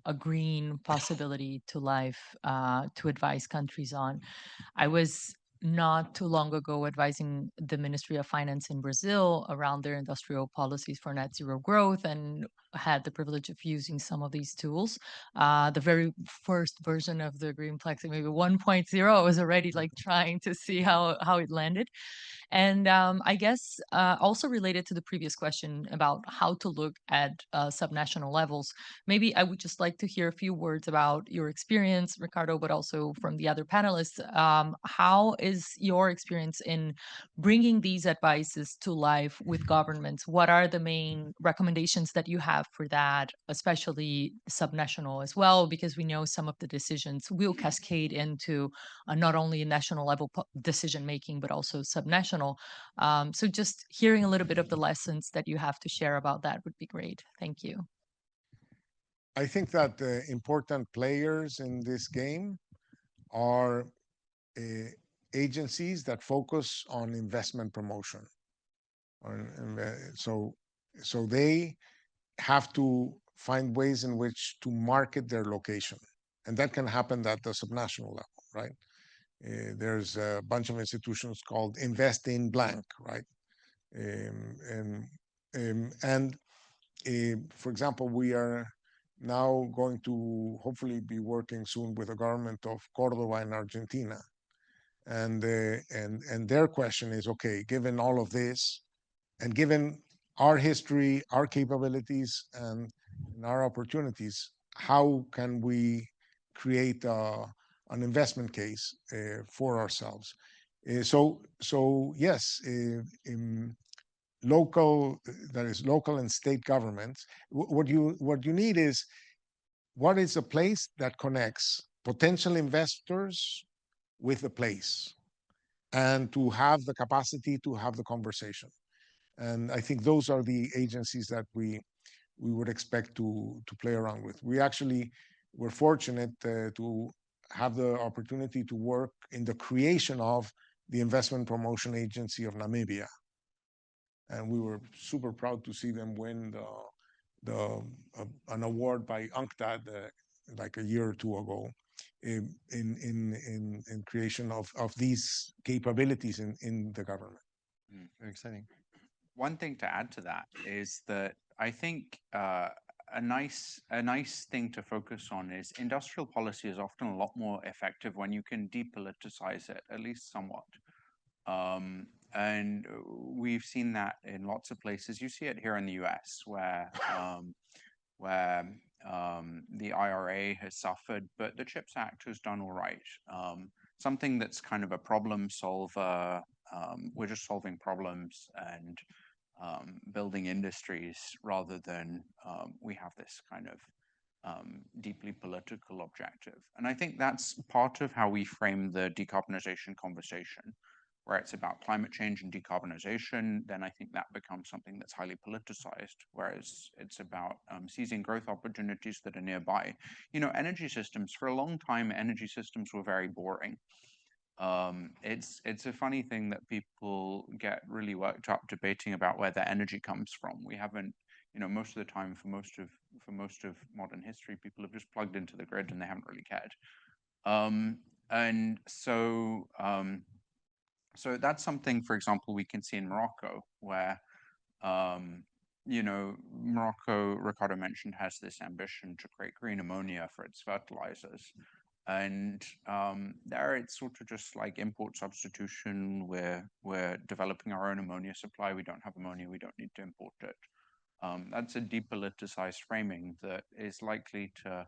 a green possibility to life to advise countries on. I was not too long ago advising the Ministry of Finance in Brazil around their industrial policies for net zero growth, and had the privilege of using some of these tools. The very first version of the Greenplexity, maybe 1.0, I was already like trying to see how it landed. And I guess also related to the previous question about how to look at subnational levels, maybe I would just like to hear a few words about your experience, Ricardo, but also from the other panelists. How is your experience in bringing these advices to life with governments? What are the main recommendations that you have for that, especially subnational as well? Because we know some of the decisions will cascade into not only a national level decision making, but also subnational. So just hearing a little bit of the lessons that you have to share about that would be great. Thank you. I think that the important players in this game are agencies that focus on investment promotion. So they have to find ways in which to market their location. And that can happen at the subnational level, right? There's a bunch of institutions called Invest in Blank, right? And for example, we are now going to hopefully be working soon with the government of Cordoba in Argentina. And their question is, okay, given all of this, and given our history, our capabilities, and our opportunities, how can we create an investment case for ourselves? So yes, local, that is local and state governments. What you need is, what is a place that connects potential investors with the place, and to have the capacity to have the conversation. And I think those are the agencies that we would expect to play around with. We're fortunate to have the opportunity to work in the creation of the Investment Promotion Agency of Namibia. And we were super proud to see them win an award by UNCTAD like a year or two ago in creation of these capabilities in the government. Very exciting. One thing to add to that is that I think a nice thing to focus on is industrial policy is often a lot more effective when you can depoliticize it, at least somewhat. And we've seen that in lots of places. You see it here in the US, where the IRA has suffered, but the CHIPS Act has done all right. Something that's kind of a problem solver. We're just solving problems and building industries rather than we have this kind of deeply political objective. And I think that's part of how we frame the decarbonization conversation, where it's about climate change and decarbonization. Then I think that becomes something that's highly politicized, whereas it's about seizing growth opportunities that are nearby. You know, energy systems, for a long time, energy systems were very boring. It's a funny thing that people get really worked up debating about where their energy comes from. We haven't, you know, most of the time for most of modern history, people have just plugged into the grid and they haven't really cared. And so so that's something, for example, we can see in Morocco, where you know, Morocco, Ricardo mentioned, has this ambition to create green ammonia for its fertilizers. And there it's sort of just like import substitution. We're developing our own ammonia supply. We don't have ammonia. We don't need to import it. That's a depoliticized framing that is likely to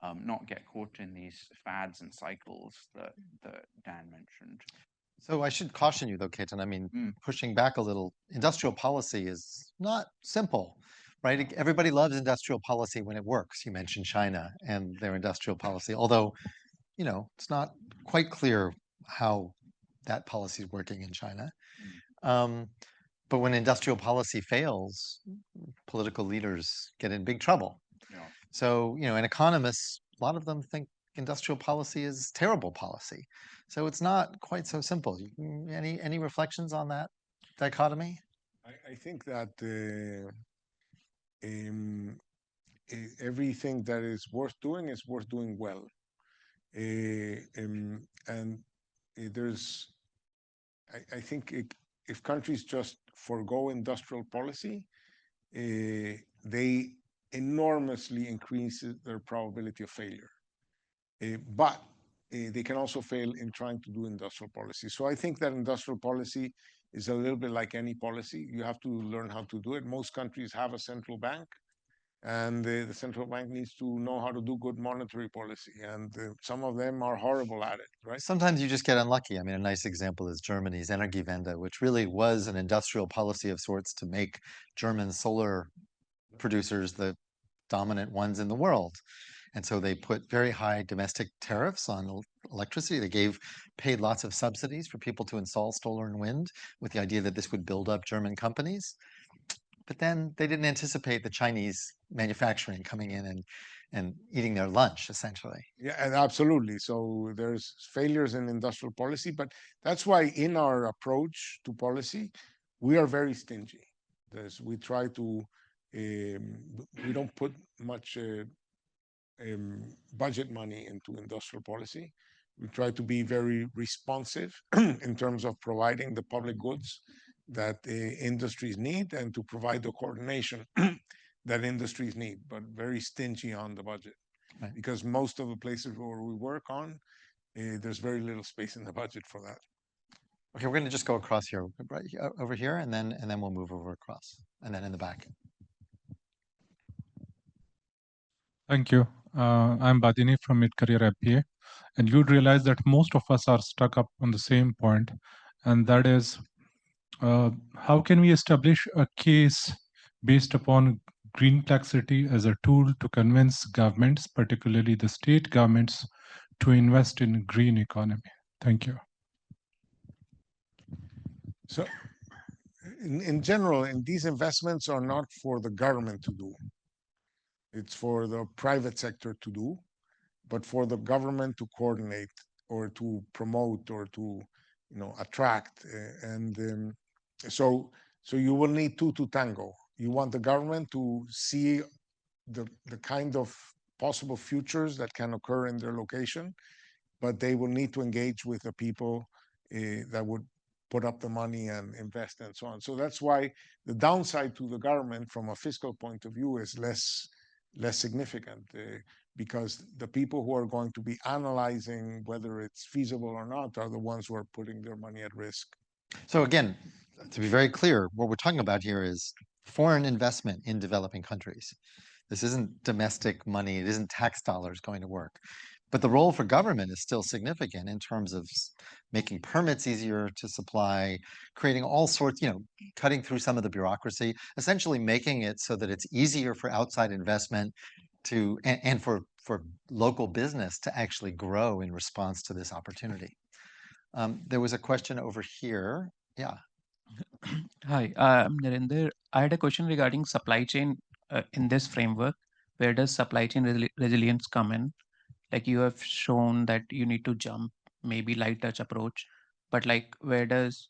not get caught in these fads and cycles that Dan mentioned. So I should caution you though, Ketan. I mean, pushing back a little, industrial policy is not simple, right? Everybody loves industrial policy when it works. You mentioned China and their industrial policy, although, you know, it's not quite clear how that policy is working in China. But when industrial policy fails, political leaders get in big trouble. Yeah. So, you know, and economists, a lot of them think industrial policy is terrible policy. So it's not quite so simple. Any reflections on that dichotomy? I think that everything that is worth doing well. And there's, I think if countries just forgo industrial policy, they enormously increase their probability of failure. But they can also fail in trying to do industrial policy. So I think that industrial policy is a little bit like any policy. You have to learn how to do it. Most countries have a central bank, and the central bank needs to know how to do good monetary policy. And some of them are horrible at it, right? Sometimes you just get unlucky. I mean, a nice example is Germany's Energiewende, which really was an industrial policy of sorts to make German solar producers the dominant ones in the world. And so they put very high domestic tariffs on electricity. They paid lots of subsidies for people to install solar and wind with the idea that this would build up German companies. But then they didn't anticipate the Chinese manufacturing coming in and eating their lunch, essentially. Yeah, and absolutely. So there's failures in industrial policy, but that's why in our approach to policy, we are very stingy. We try to We don't put much budget money into industrial policy. We try to be very responsive in terms of providing the public goods that industries need and to provide the coordination that industries need, but very stingy on the budget. Right. Because most of the places where we work on, there's very little space in the budget for that. Okay, we're going to just go across here, right over here, and then we'll move over across, and then in the back. Thank you. I'm Badini from Mid-Career MPA, and you'd realize that most of us are stuck up on the same point, and that is, how can we establish a case based upon Greenplexity as a tool to convince governments, particularly the state governments, to invest in green economy? Thank you. So, in general, these investments are not for the government to do. It's for the private sector to do, but for the government to coordinate or to promote or to, attract. So you will need two to tango. You want the government to see the kind of possible futures that can occur in their location, but they will need to engage with the people that would put up the money and invest and so on. So that's why the downside to the government from a fiscal point of view is less significant, because the people who are going to be analyzing whether it's feasible or not are the ones who are putting their money at risk. So again, to be very clear, what we're talking about here is foreign investment in developing countries. This isn't domestic money, it isn't tax dollars going to work. But the role for government is still significant in terms of making permits easier to supply, creating all sorts, cutting through some of the bureaucracy, essentially making it so that it's easier for outside investment to and for local business to actually grow in response to this opportunity. There was a question over here. Yeah. Hi, I'm Narinder. I had a question regarding supply chain in this framework. Where does supply chain resilience come in? Like you have shown that you need to jump, maybe light touch approach, but like where does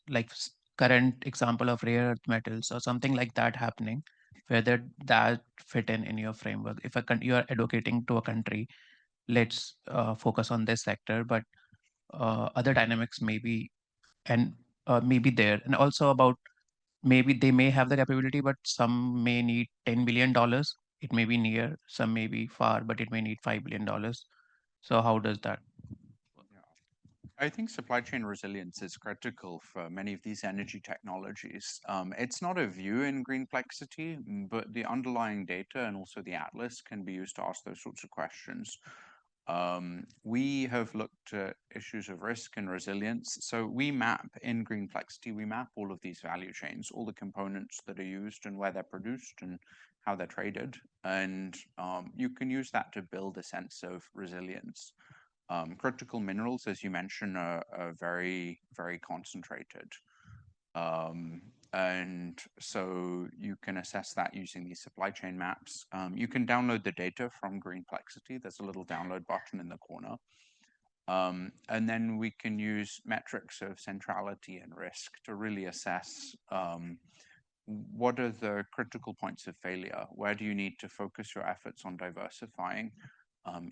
current example of rare earth metals or something like that happening, where that fit in your framework? If you are advocating to a country, let's focus on this sector, but other dynamics maybe maybe there, and also about maybe they may have the capability, but some may need $10 billion. It may be near, some may be far, but it may need $5 billion. So how does that? I think supply chain resilience is critical for many of these energy technologies. It's not a view in Greenplexity, but the underlying data and also the atlas can be used to ask those sorts of questions. We have looked at issues of risk and resilience. So we map in Greenplexity, we map all of these value chains, all the components that are used and where they're produced and how they're traded. And you can use that to build a sense of resilience. Critical minerals, as you mentioned, are very, very concentrated. And so you can assess that using these supply chain maps. You can download the data from Greenplexity. There's a little download button in the corner. And then we can use metrics of centrality and risk to really assess what are the critical points of failure? Where do you need to focus your efforts on diversifying?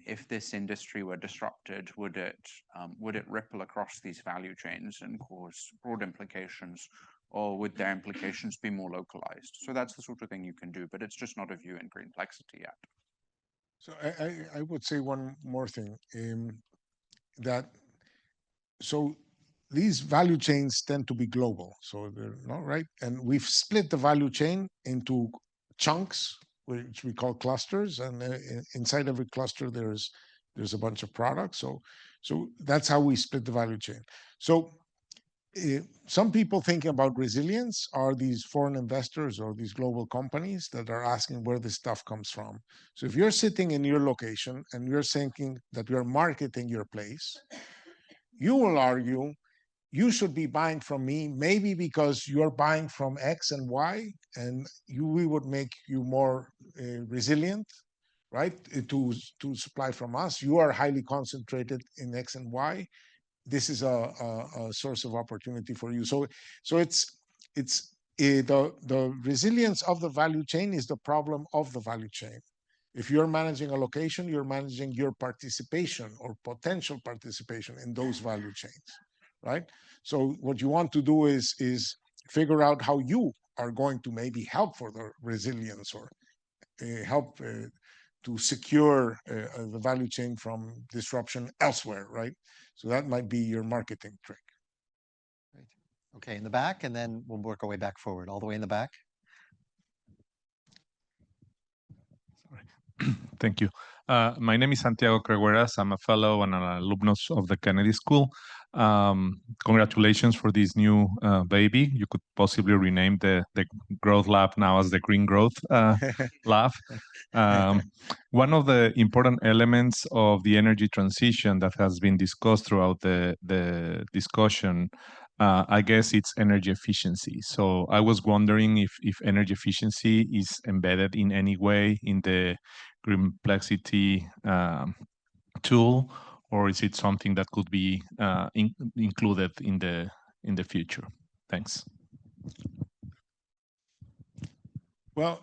If this industry were disrupted, would it ripple across these value chains and cause broad implications, or would their implications be more localized? So that's the sort of thing you can do, but it's just not a view in Greenplexity yet. So I would say one more thing, so these value chains tend to be global, so they're not right, and we've split the value chain into chunks, which we call clusters, and inside every cluster there's a bunch of products. So that's how we split the value chain. So some people thinking about resilience are these foreign investors or these global companies that are asking where this stuff comes from. So if you're sitting in your location and you're thinking that you're marketing your place, you will argue you should be buying from me, maybe because you're buying from X and Y, and we would make you more resilient, right? To supply from us. You are highly concentrated in X and Y. This is a source of opportunity for you. So it's the resilience of the value chain is the problem of the value chain. If you're managing a location, you're managing your participation or potential participation in those value chains, right? So what you want to do is figure out how you are going to maybe help for the resilience or help to secure the value chain from disruption elsewhere, right? So that might be your marketing trick. Right. Okay, in the back, and then we'll work our way back forward, all the way in the back. Thank you. My name is Santiago Cregueras. I'm a fellow and an alumnus of the Kennedy School. Congratulations for this new baby. You could possibly rename the Growth Lab now as the Green Growth Lab. One of the important elements of the energy transition that has been discussed throughout the discussion, I guess it's energy efficiency. So I was wondering if energy efficiency is embedded in any way in the Greenplexity tool, or is it something that could be included in the future? Thanks. Well,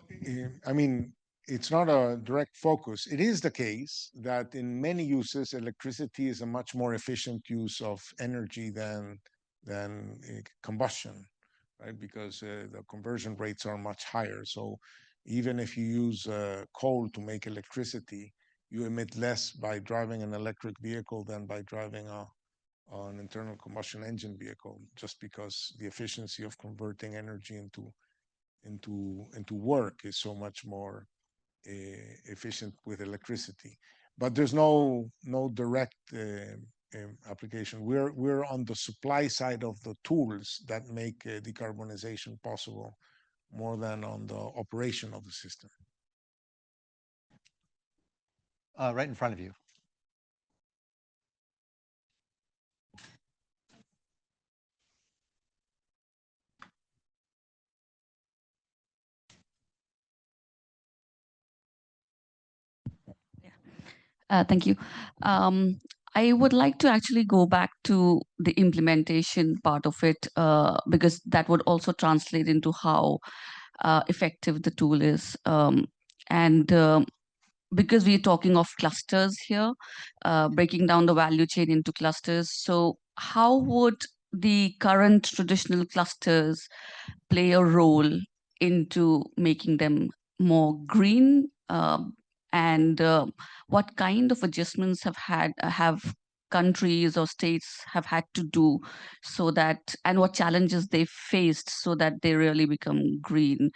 I mean, it's not a direct focus. It is the case that in many uses, electricity is a much more efficient use of energy than combustion, right? Because the conversion rates are much higher. So even if you use coal to make electricity, you emit less by driving an electric vehicle than by driving an internal combustion engine vehicle, just because the efficiency of converting energy into work is so much more efficient with electricity. But there's no direct application. We're on the supply side of the tools that make decarbonization possible, more than on the operation of the system. Right in front of you. Thank you. I would like to actually go back to the implementation part of it, because that would also translate into how effective the tool is. And because we're talking of clusters here, breaking down the value chain into clusters. So how would the current traditional clusters play a role into making them more green? And what kind of adjustments have countries or states have had to do so that, and what challenges they faced so that they really become green?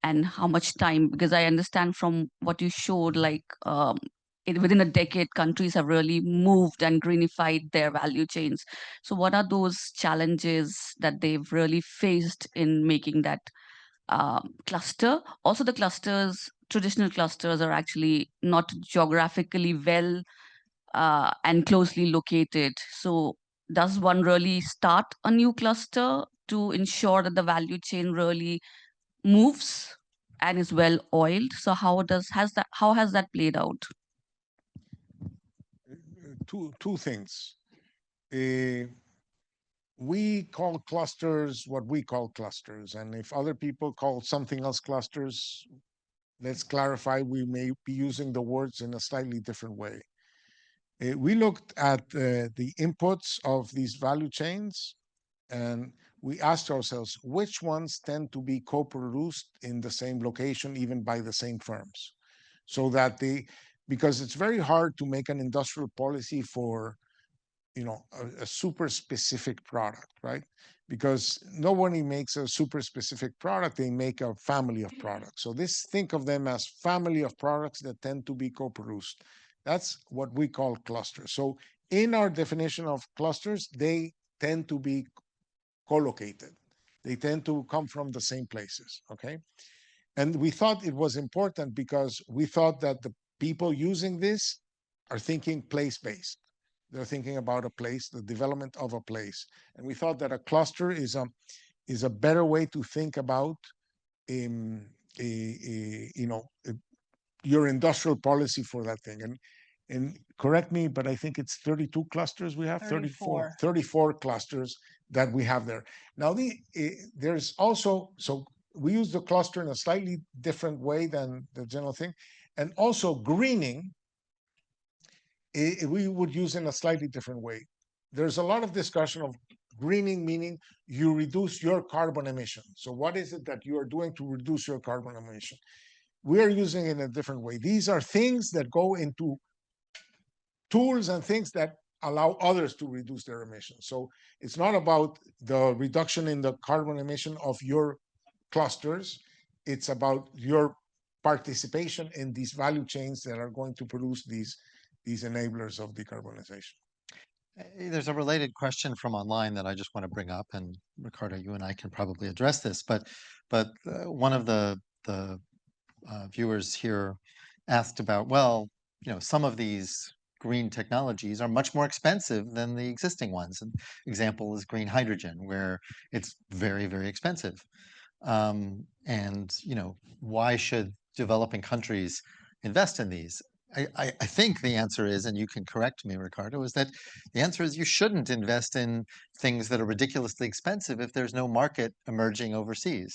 And how much time, because I understand from what you showed, like within a decade, countries have really moved and greenified their value chains. So what are those challenges that they've really faced in making that cluster? Also, the traditional clusters are actually not geographically well and closely located. So does one really start a new cluster to ensure that the value chain really moves and is well oiled? So how has that played out? Two things. We call clusters what we call clusters, and if other people call something else clusters, let's clarify, we may be using the words in a slightly different way. We looked at the inputs of these value chains, and we asked ourselves which ones tend to be co-produced in the same location, even by the same firms. So that because it's very hard to make an industrial policy for a super specific product, right? Because nobody makes a super specific product, they make a family of products. So think of them as family of products that tend to be co-produced. That's what we call clusters. So in our definition of clusters, they tend to be co-located. They tend to come from the same places, okay? And we thought it was important because we thought that the people using this are thinking place-based. They're thinking about a place, the development of a place. And we thought that a cluster is a better way to think about your industrial policy for that thing. And correct me, but I think it's 32 clusters we have, 34 clusters that we have there. Now, there's also, so we use the cluster in a slightly different way than the general thing. And also greening, we would use in a slightly different way. There's a lot of discussion of greening, meaning you reduce your carbon emission. So what is it that you are doing to reduce your carbon emission? We are using it in a different way. These are things that go into tools and things that allow others to reduce their emissions. So it's not about the reduction in the carbon emission of your clusters. It's about your participation in these value chains that are going to produce these enablers of decarbonization. There's a related question from online that I just want to bring up, and Ricardo, you and I can probably address this. But one of the viewers here asked about, well, some of these green technologies are much more expensive than the existing ones. An example is green hydrogen, where it's very, very expensive. And why should developing countries invest in these? I think the answer is, and you can correct me, Ricardo, is that the answer is you shouldn't invest in things that are ridiculously expensive if there's no market emerging overseas.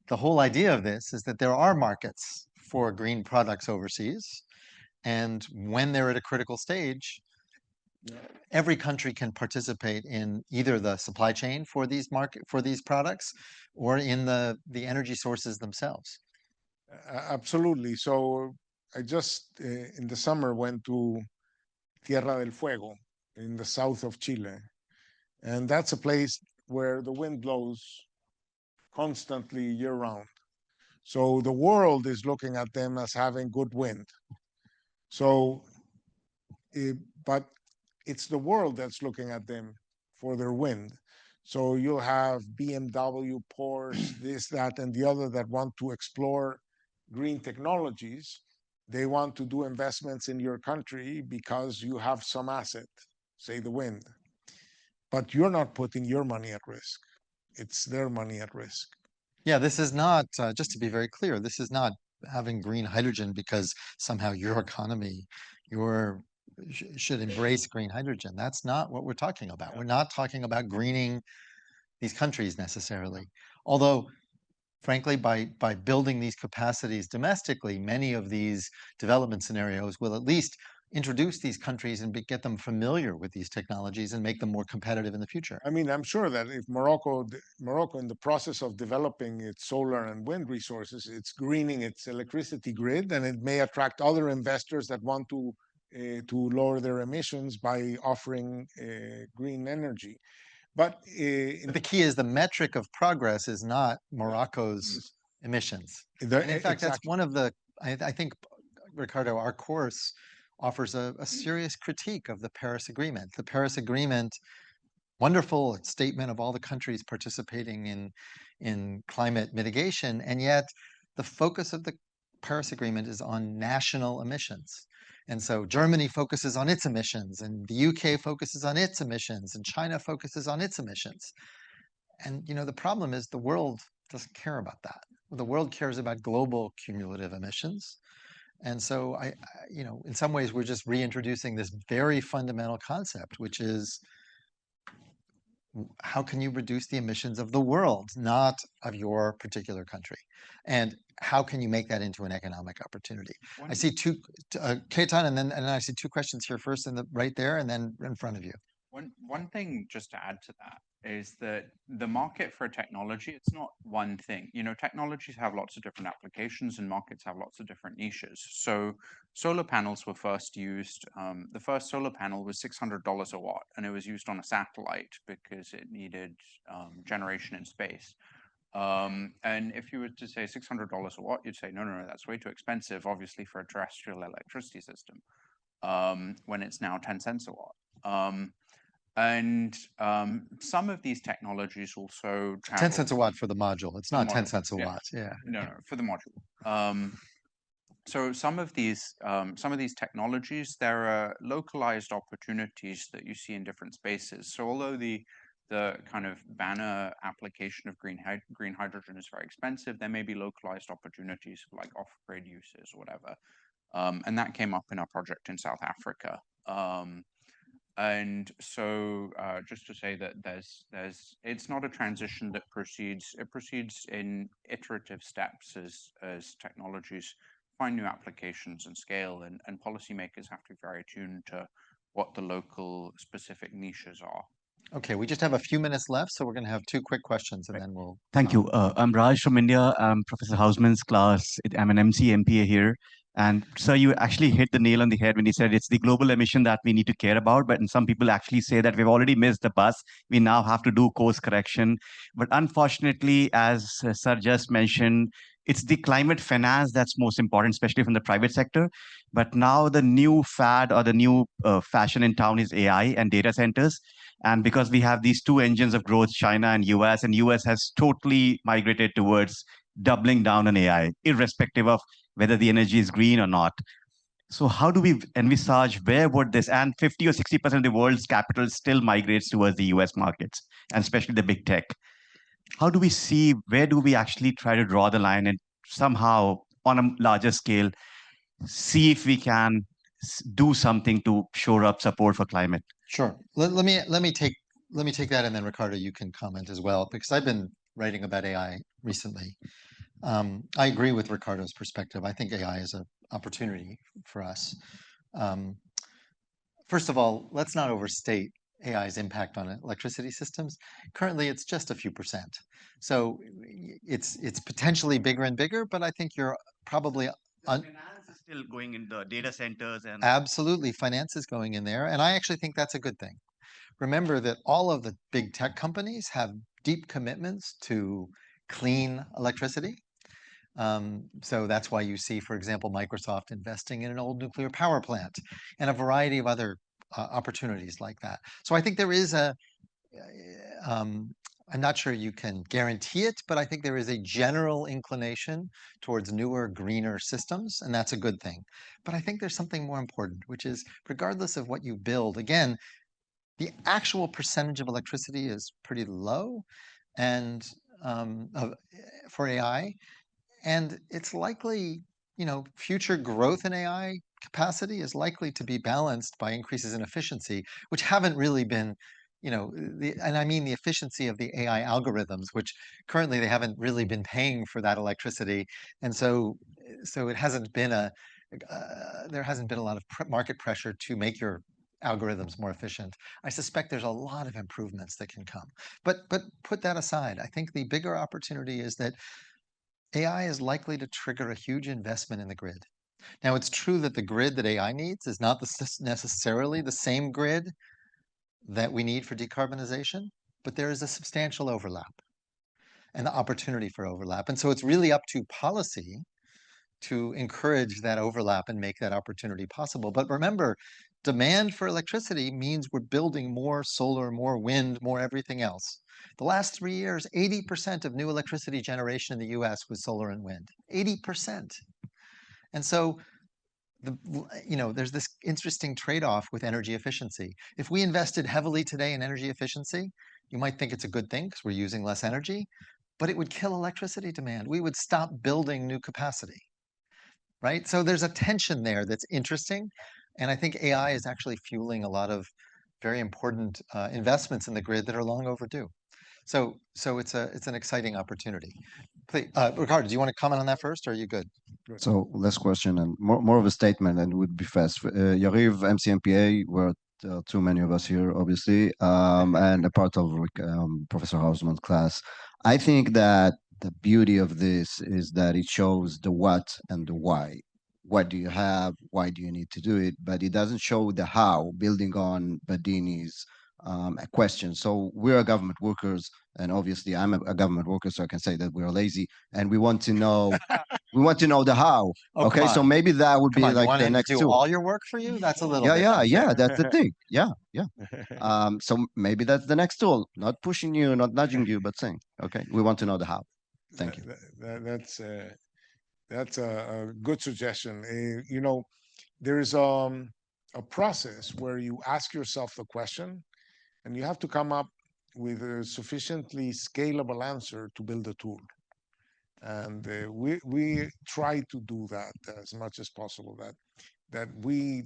The whole idea of this is that there are markets for green products overseas, and when they're at a critical stage, every country can participate in either the supply chain for these products or in the energy sources themselves. Absolutely. So I just in the summer went to Tierra del Fuego in the south of Chile, and that's a place where the wind blows constantly year round. So the world is looking at them as having good wind. So, but it's the world that's looking at them for their wind. So you'll have BMW, Porsche, this, that, and the other that want to explore green technologies. They want to do investments in your country because you have some asset, say the wind. But you're not putting your money at risk. It's their money at risk. Yeah, this is not, just to be very clear, this is not having green hydrogen because somehow your economy, should embrace green hydrogen. That's not what we're talking about. We're not talking about greening these countries necessarily. Although, frankly, by building these capacities domestically, many of these development scenarios will at least introduce these countries and get them familiar with these technologies and make them more competitive in the future. I mean, I'm sure that if Morocco in the process of developing its solar and wind resources, it's greening its electricity grid, and it may attract other investors that want to lower their emissions by offering green energy. But the key is the metric of progress is not Morocco's emissions. And in fact, that's one of the, I think, Ricardo, our course offers a serious critique of the Paris Agreement. The Paris Agreement, wonderful statement of all the countries participating in climate mitigation, and yet the focus of the Paris Agreement is on national emissions. And so Germany focuses on its emissions, and the UK focuses on its emissions, and China focuses on its emissions. And the problem is the world doesn't care about that. The world cares about global cumulative emissions. And so in some ways, we're just reintroducing this very fundamental concept, which is how can you reduce the emissions of the world, not of your particular country? And how can you make that into an economic opportunity? I see two, Ketan, and then I see two questions here first, right there, and then in front of you. One thing just to add to that is that the market for technology, it's not one thing. Technologies have lots of different applications and markets have lots of different niches. So solar panels were first used, the first solar panel was $600 a watt, and it was used on a satellite because it needed generation in space. And if you were to say $600 a watt, you'd say, no, that's way too expensive, obviously, for a terrestrial electricity system, when it's now 10 cents a watt. And some of these technologies also travel. 10 cents a watt for the module. It's not 10 cents a watt. Yeah. No, for the module. So some of these technologies, there are localized opportunities that you see in different spaces. So although the kind of banner application of green hydrogen is very expensive, there may be localized opportunities for like off-grid uses or whatever. And that came up in our project in South Africa. And so just to say that it's not a transition that it proceeds in iterative steps as technologies find new applications and scale, and policymakers have to be very attuned to what the local specific niches are. Okay, we just have a few minutes left, so we're going to have two quick questions and then we'll. Thank you. I'm Raj from India. I'm Professor Hausmann's class. I'm an MC MPA here. And sir, you actually hit the nail on the head when you said it's the global emission that we need to care about. But some people actually say that we've already missed the bus. We now have to do course correction. But unfortunately, as sir just mentioned, it's the climate finance that's most important, especially from the private sector. But now the new fad or the new fashion in town is AI and data centers. And because we have these two engines of growth, China and US has totally migrated towards doubling down on AI, irrespective of whether the energy is green or not. So how do we envisage where would this, and 50 or 60% of the world's capital still migrates towards the US markets, and especially the big tech. How do we see, where do we actually try to draw the line and somehow on a larger scale, see if we can do something to shore up support for climate? Sure. Let me take that, and then Ricardo, you can comment as well, because I've been writing about AI recently. I agree with Ricardo's perspective. I think AI is an opportunity for us. First of all, let's not overstate AI's impact on electricity systems. Currently, it's just a few percent. So it's potentially bigger and bigger, but I think you're probably finance is still going in the data centers and absolutely finance is going in there, and I actually think that's a good thing. Remember that all of the big tech companies have deep commitments to clean electricity. So that's why you see, for example, Microsoft investing in an old nuclear power plant and a variety of other opportunities like that. So I think there is I'm not sure you can guarantee it, but I think there is a general inclination towards newer, greener systems, and that's a good thing. But I think there's something more important, which is regardless of what you build, again, the actual percentage of electricity is pretty low and for AI. And it's likely, future growth in AI capacity is likely to be balanced by increases in efficiency, which haven't really been, and I mean the efficiency of the AI algorithms, which currently they haven't really been paying for that electricity. And so it hasn't been there hasn't been a lot of market pressure to make your algorithms more efficient. I suspect there's a lot of improvements that can come. But put that aside, I think the bigger opportunity is that AI is likely to trigger a huge investment in the grid. Now, it's true that the grid that AI needs is not necessarily the same grid that we need for decarbonization, but there is a substantial overlap and the opportunity for overlap. And so it's really up to policy to encourage that overlap and make that opportunity possible. But remember, demand for electricity means we're building more solar, more wind, more everything else. The last 3 years, 80% of new electricity generation in the US was solar and wind, 80%. And so there's this interesting trade-off with energy efficiency. If we invested heavily today in energy efficiency, you might think it's a good thing because we're using less energy, but it would kill electricity demand. We would stop building new capacity, right? So there's a tension there that's interesting. And I think AI is actually fueling a lot of very important investments in the grid that are long overdue. So it's an exciting opportunity. Please, Ricardo, do you want to comment on that first, or are you good? So last question and more of a statement, and would be fast. Yariv, MCMPA, were too many of us here, obviously, and a part of Professor Hausmann's class. I think that the beauty of this is that it shows the what and the why. What do you have? Why do you need to do it? But it doesn't show the how, building on Badini's question. So we're government workers, and obviously I'm a government worker, so I can say that we're lazy, and we want to know the how. Oh, okay, so maybe that would be you like want the him next to do tool. all your work for you? That's a little bit Yeah, that's the thing. Yeah. So maybe that's the next tool. Not pushing you, not nudging you, but saying, okay, we want to know the how. Thank you. That's a good suggestion. There is a process where you ask yourself the question, and you have to come up with a sufficiently scalable answer to build a tool. And we try to do that as much as possible. That we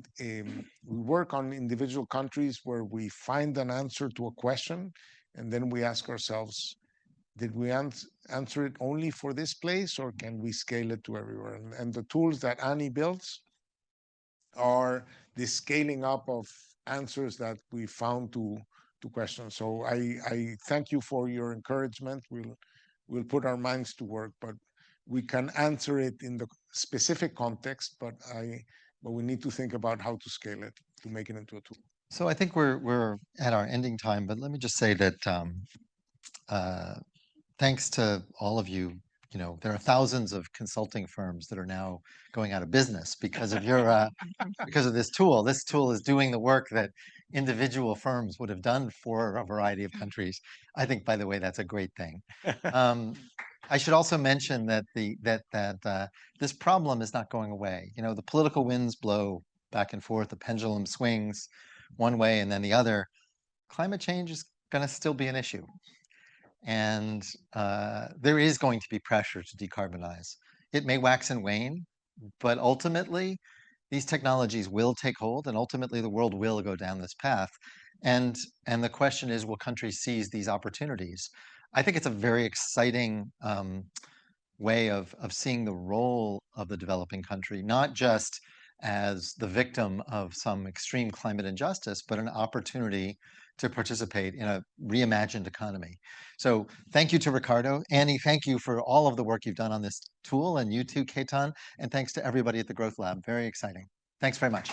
work on individual countries where we find an answer to a question, and then we ask ourselves, did we answer it only for this place, or can we scale it to everywhere? And the tools that Annie builds are the scaling up of answers that we found to questions. So I thank you for your encouragement. We'll put our minds to work, but we can answer it in the specific context, but we need to think about how to scale it to make it into a tool. So I think we're at our ending time, but let me just say that thanks to all of you, there are thousands of consulting firms that are now going out of business because of your because of this tool. This tool is doing the work that individual firms would have done for a variety of countries. I think, by the way, that's a great thing. I should also mention that this problem is not going away. The political winds blow back and forth, the pendulum swings one way and then the other. Climate change is going to still be an issue. And there is going to be pressure to decarbonize. It may wax and wane, but ultimately, these technologies will take hold, and ultimately the world will go down this path. And the question is, will countries seize these opportunities? I think it's a very exciting way of seeing the role of the developing country, not just as the victim of some extreme climate injustice, but an opportunity to participate in a reimagined economy. So thank you to Ricardo. Annie, thank you for all of the work you've done on this tool, and you too, Ketan, and thanks to everybody at the Growth Lab. Very exciting. Thanks very much.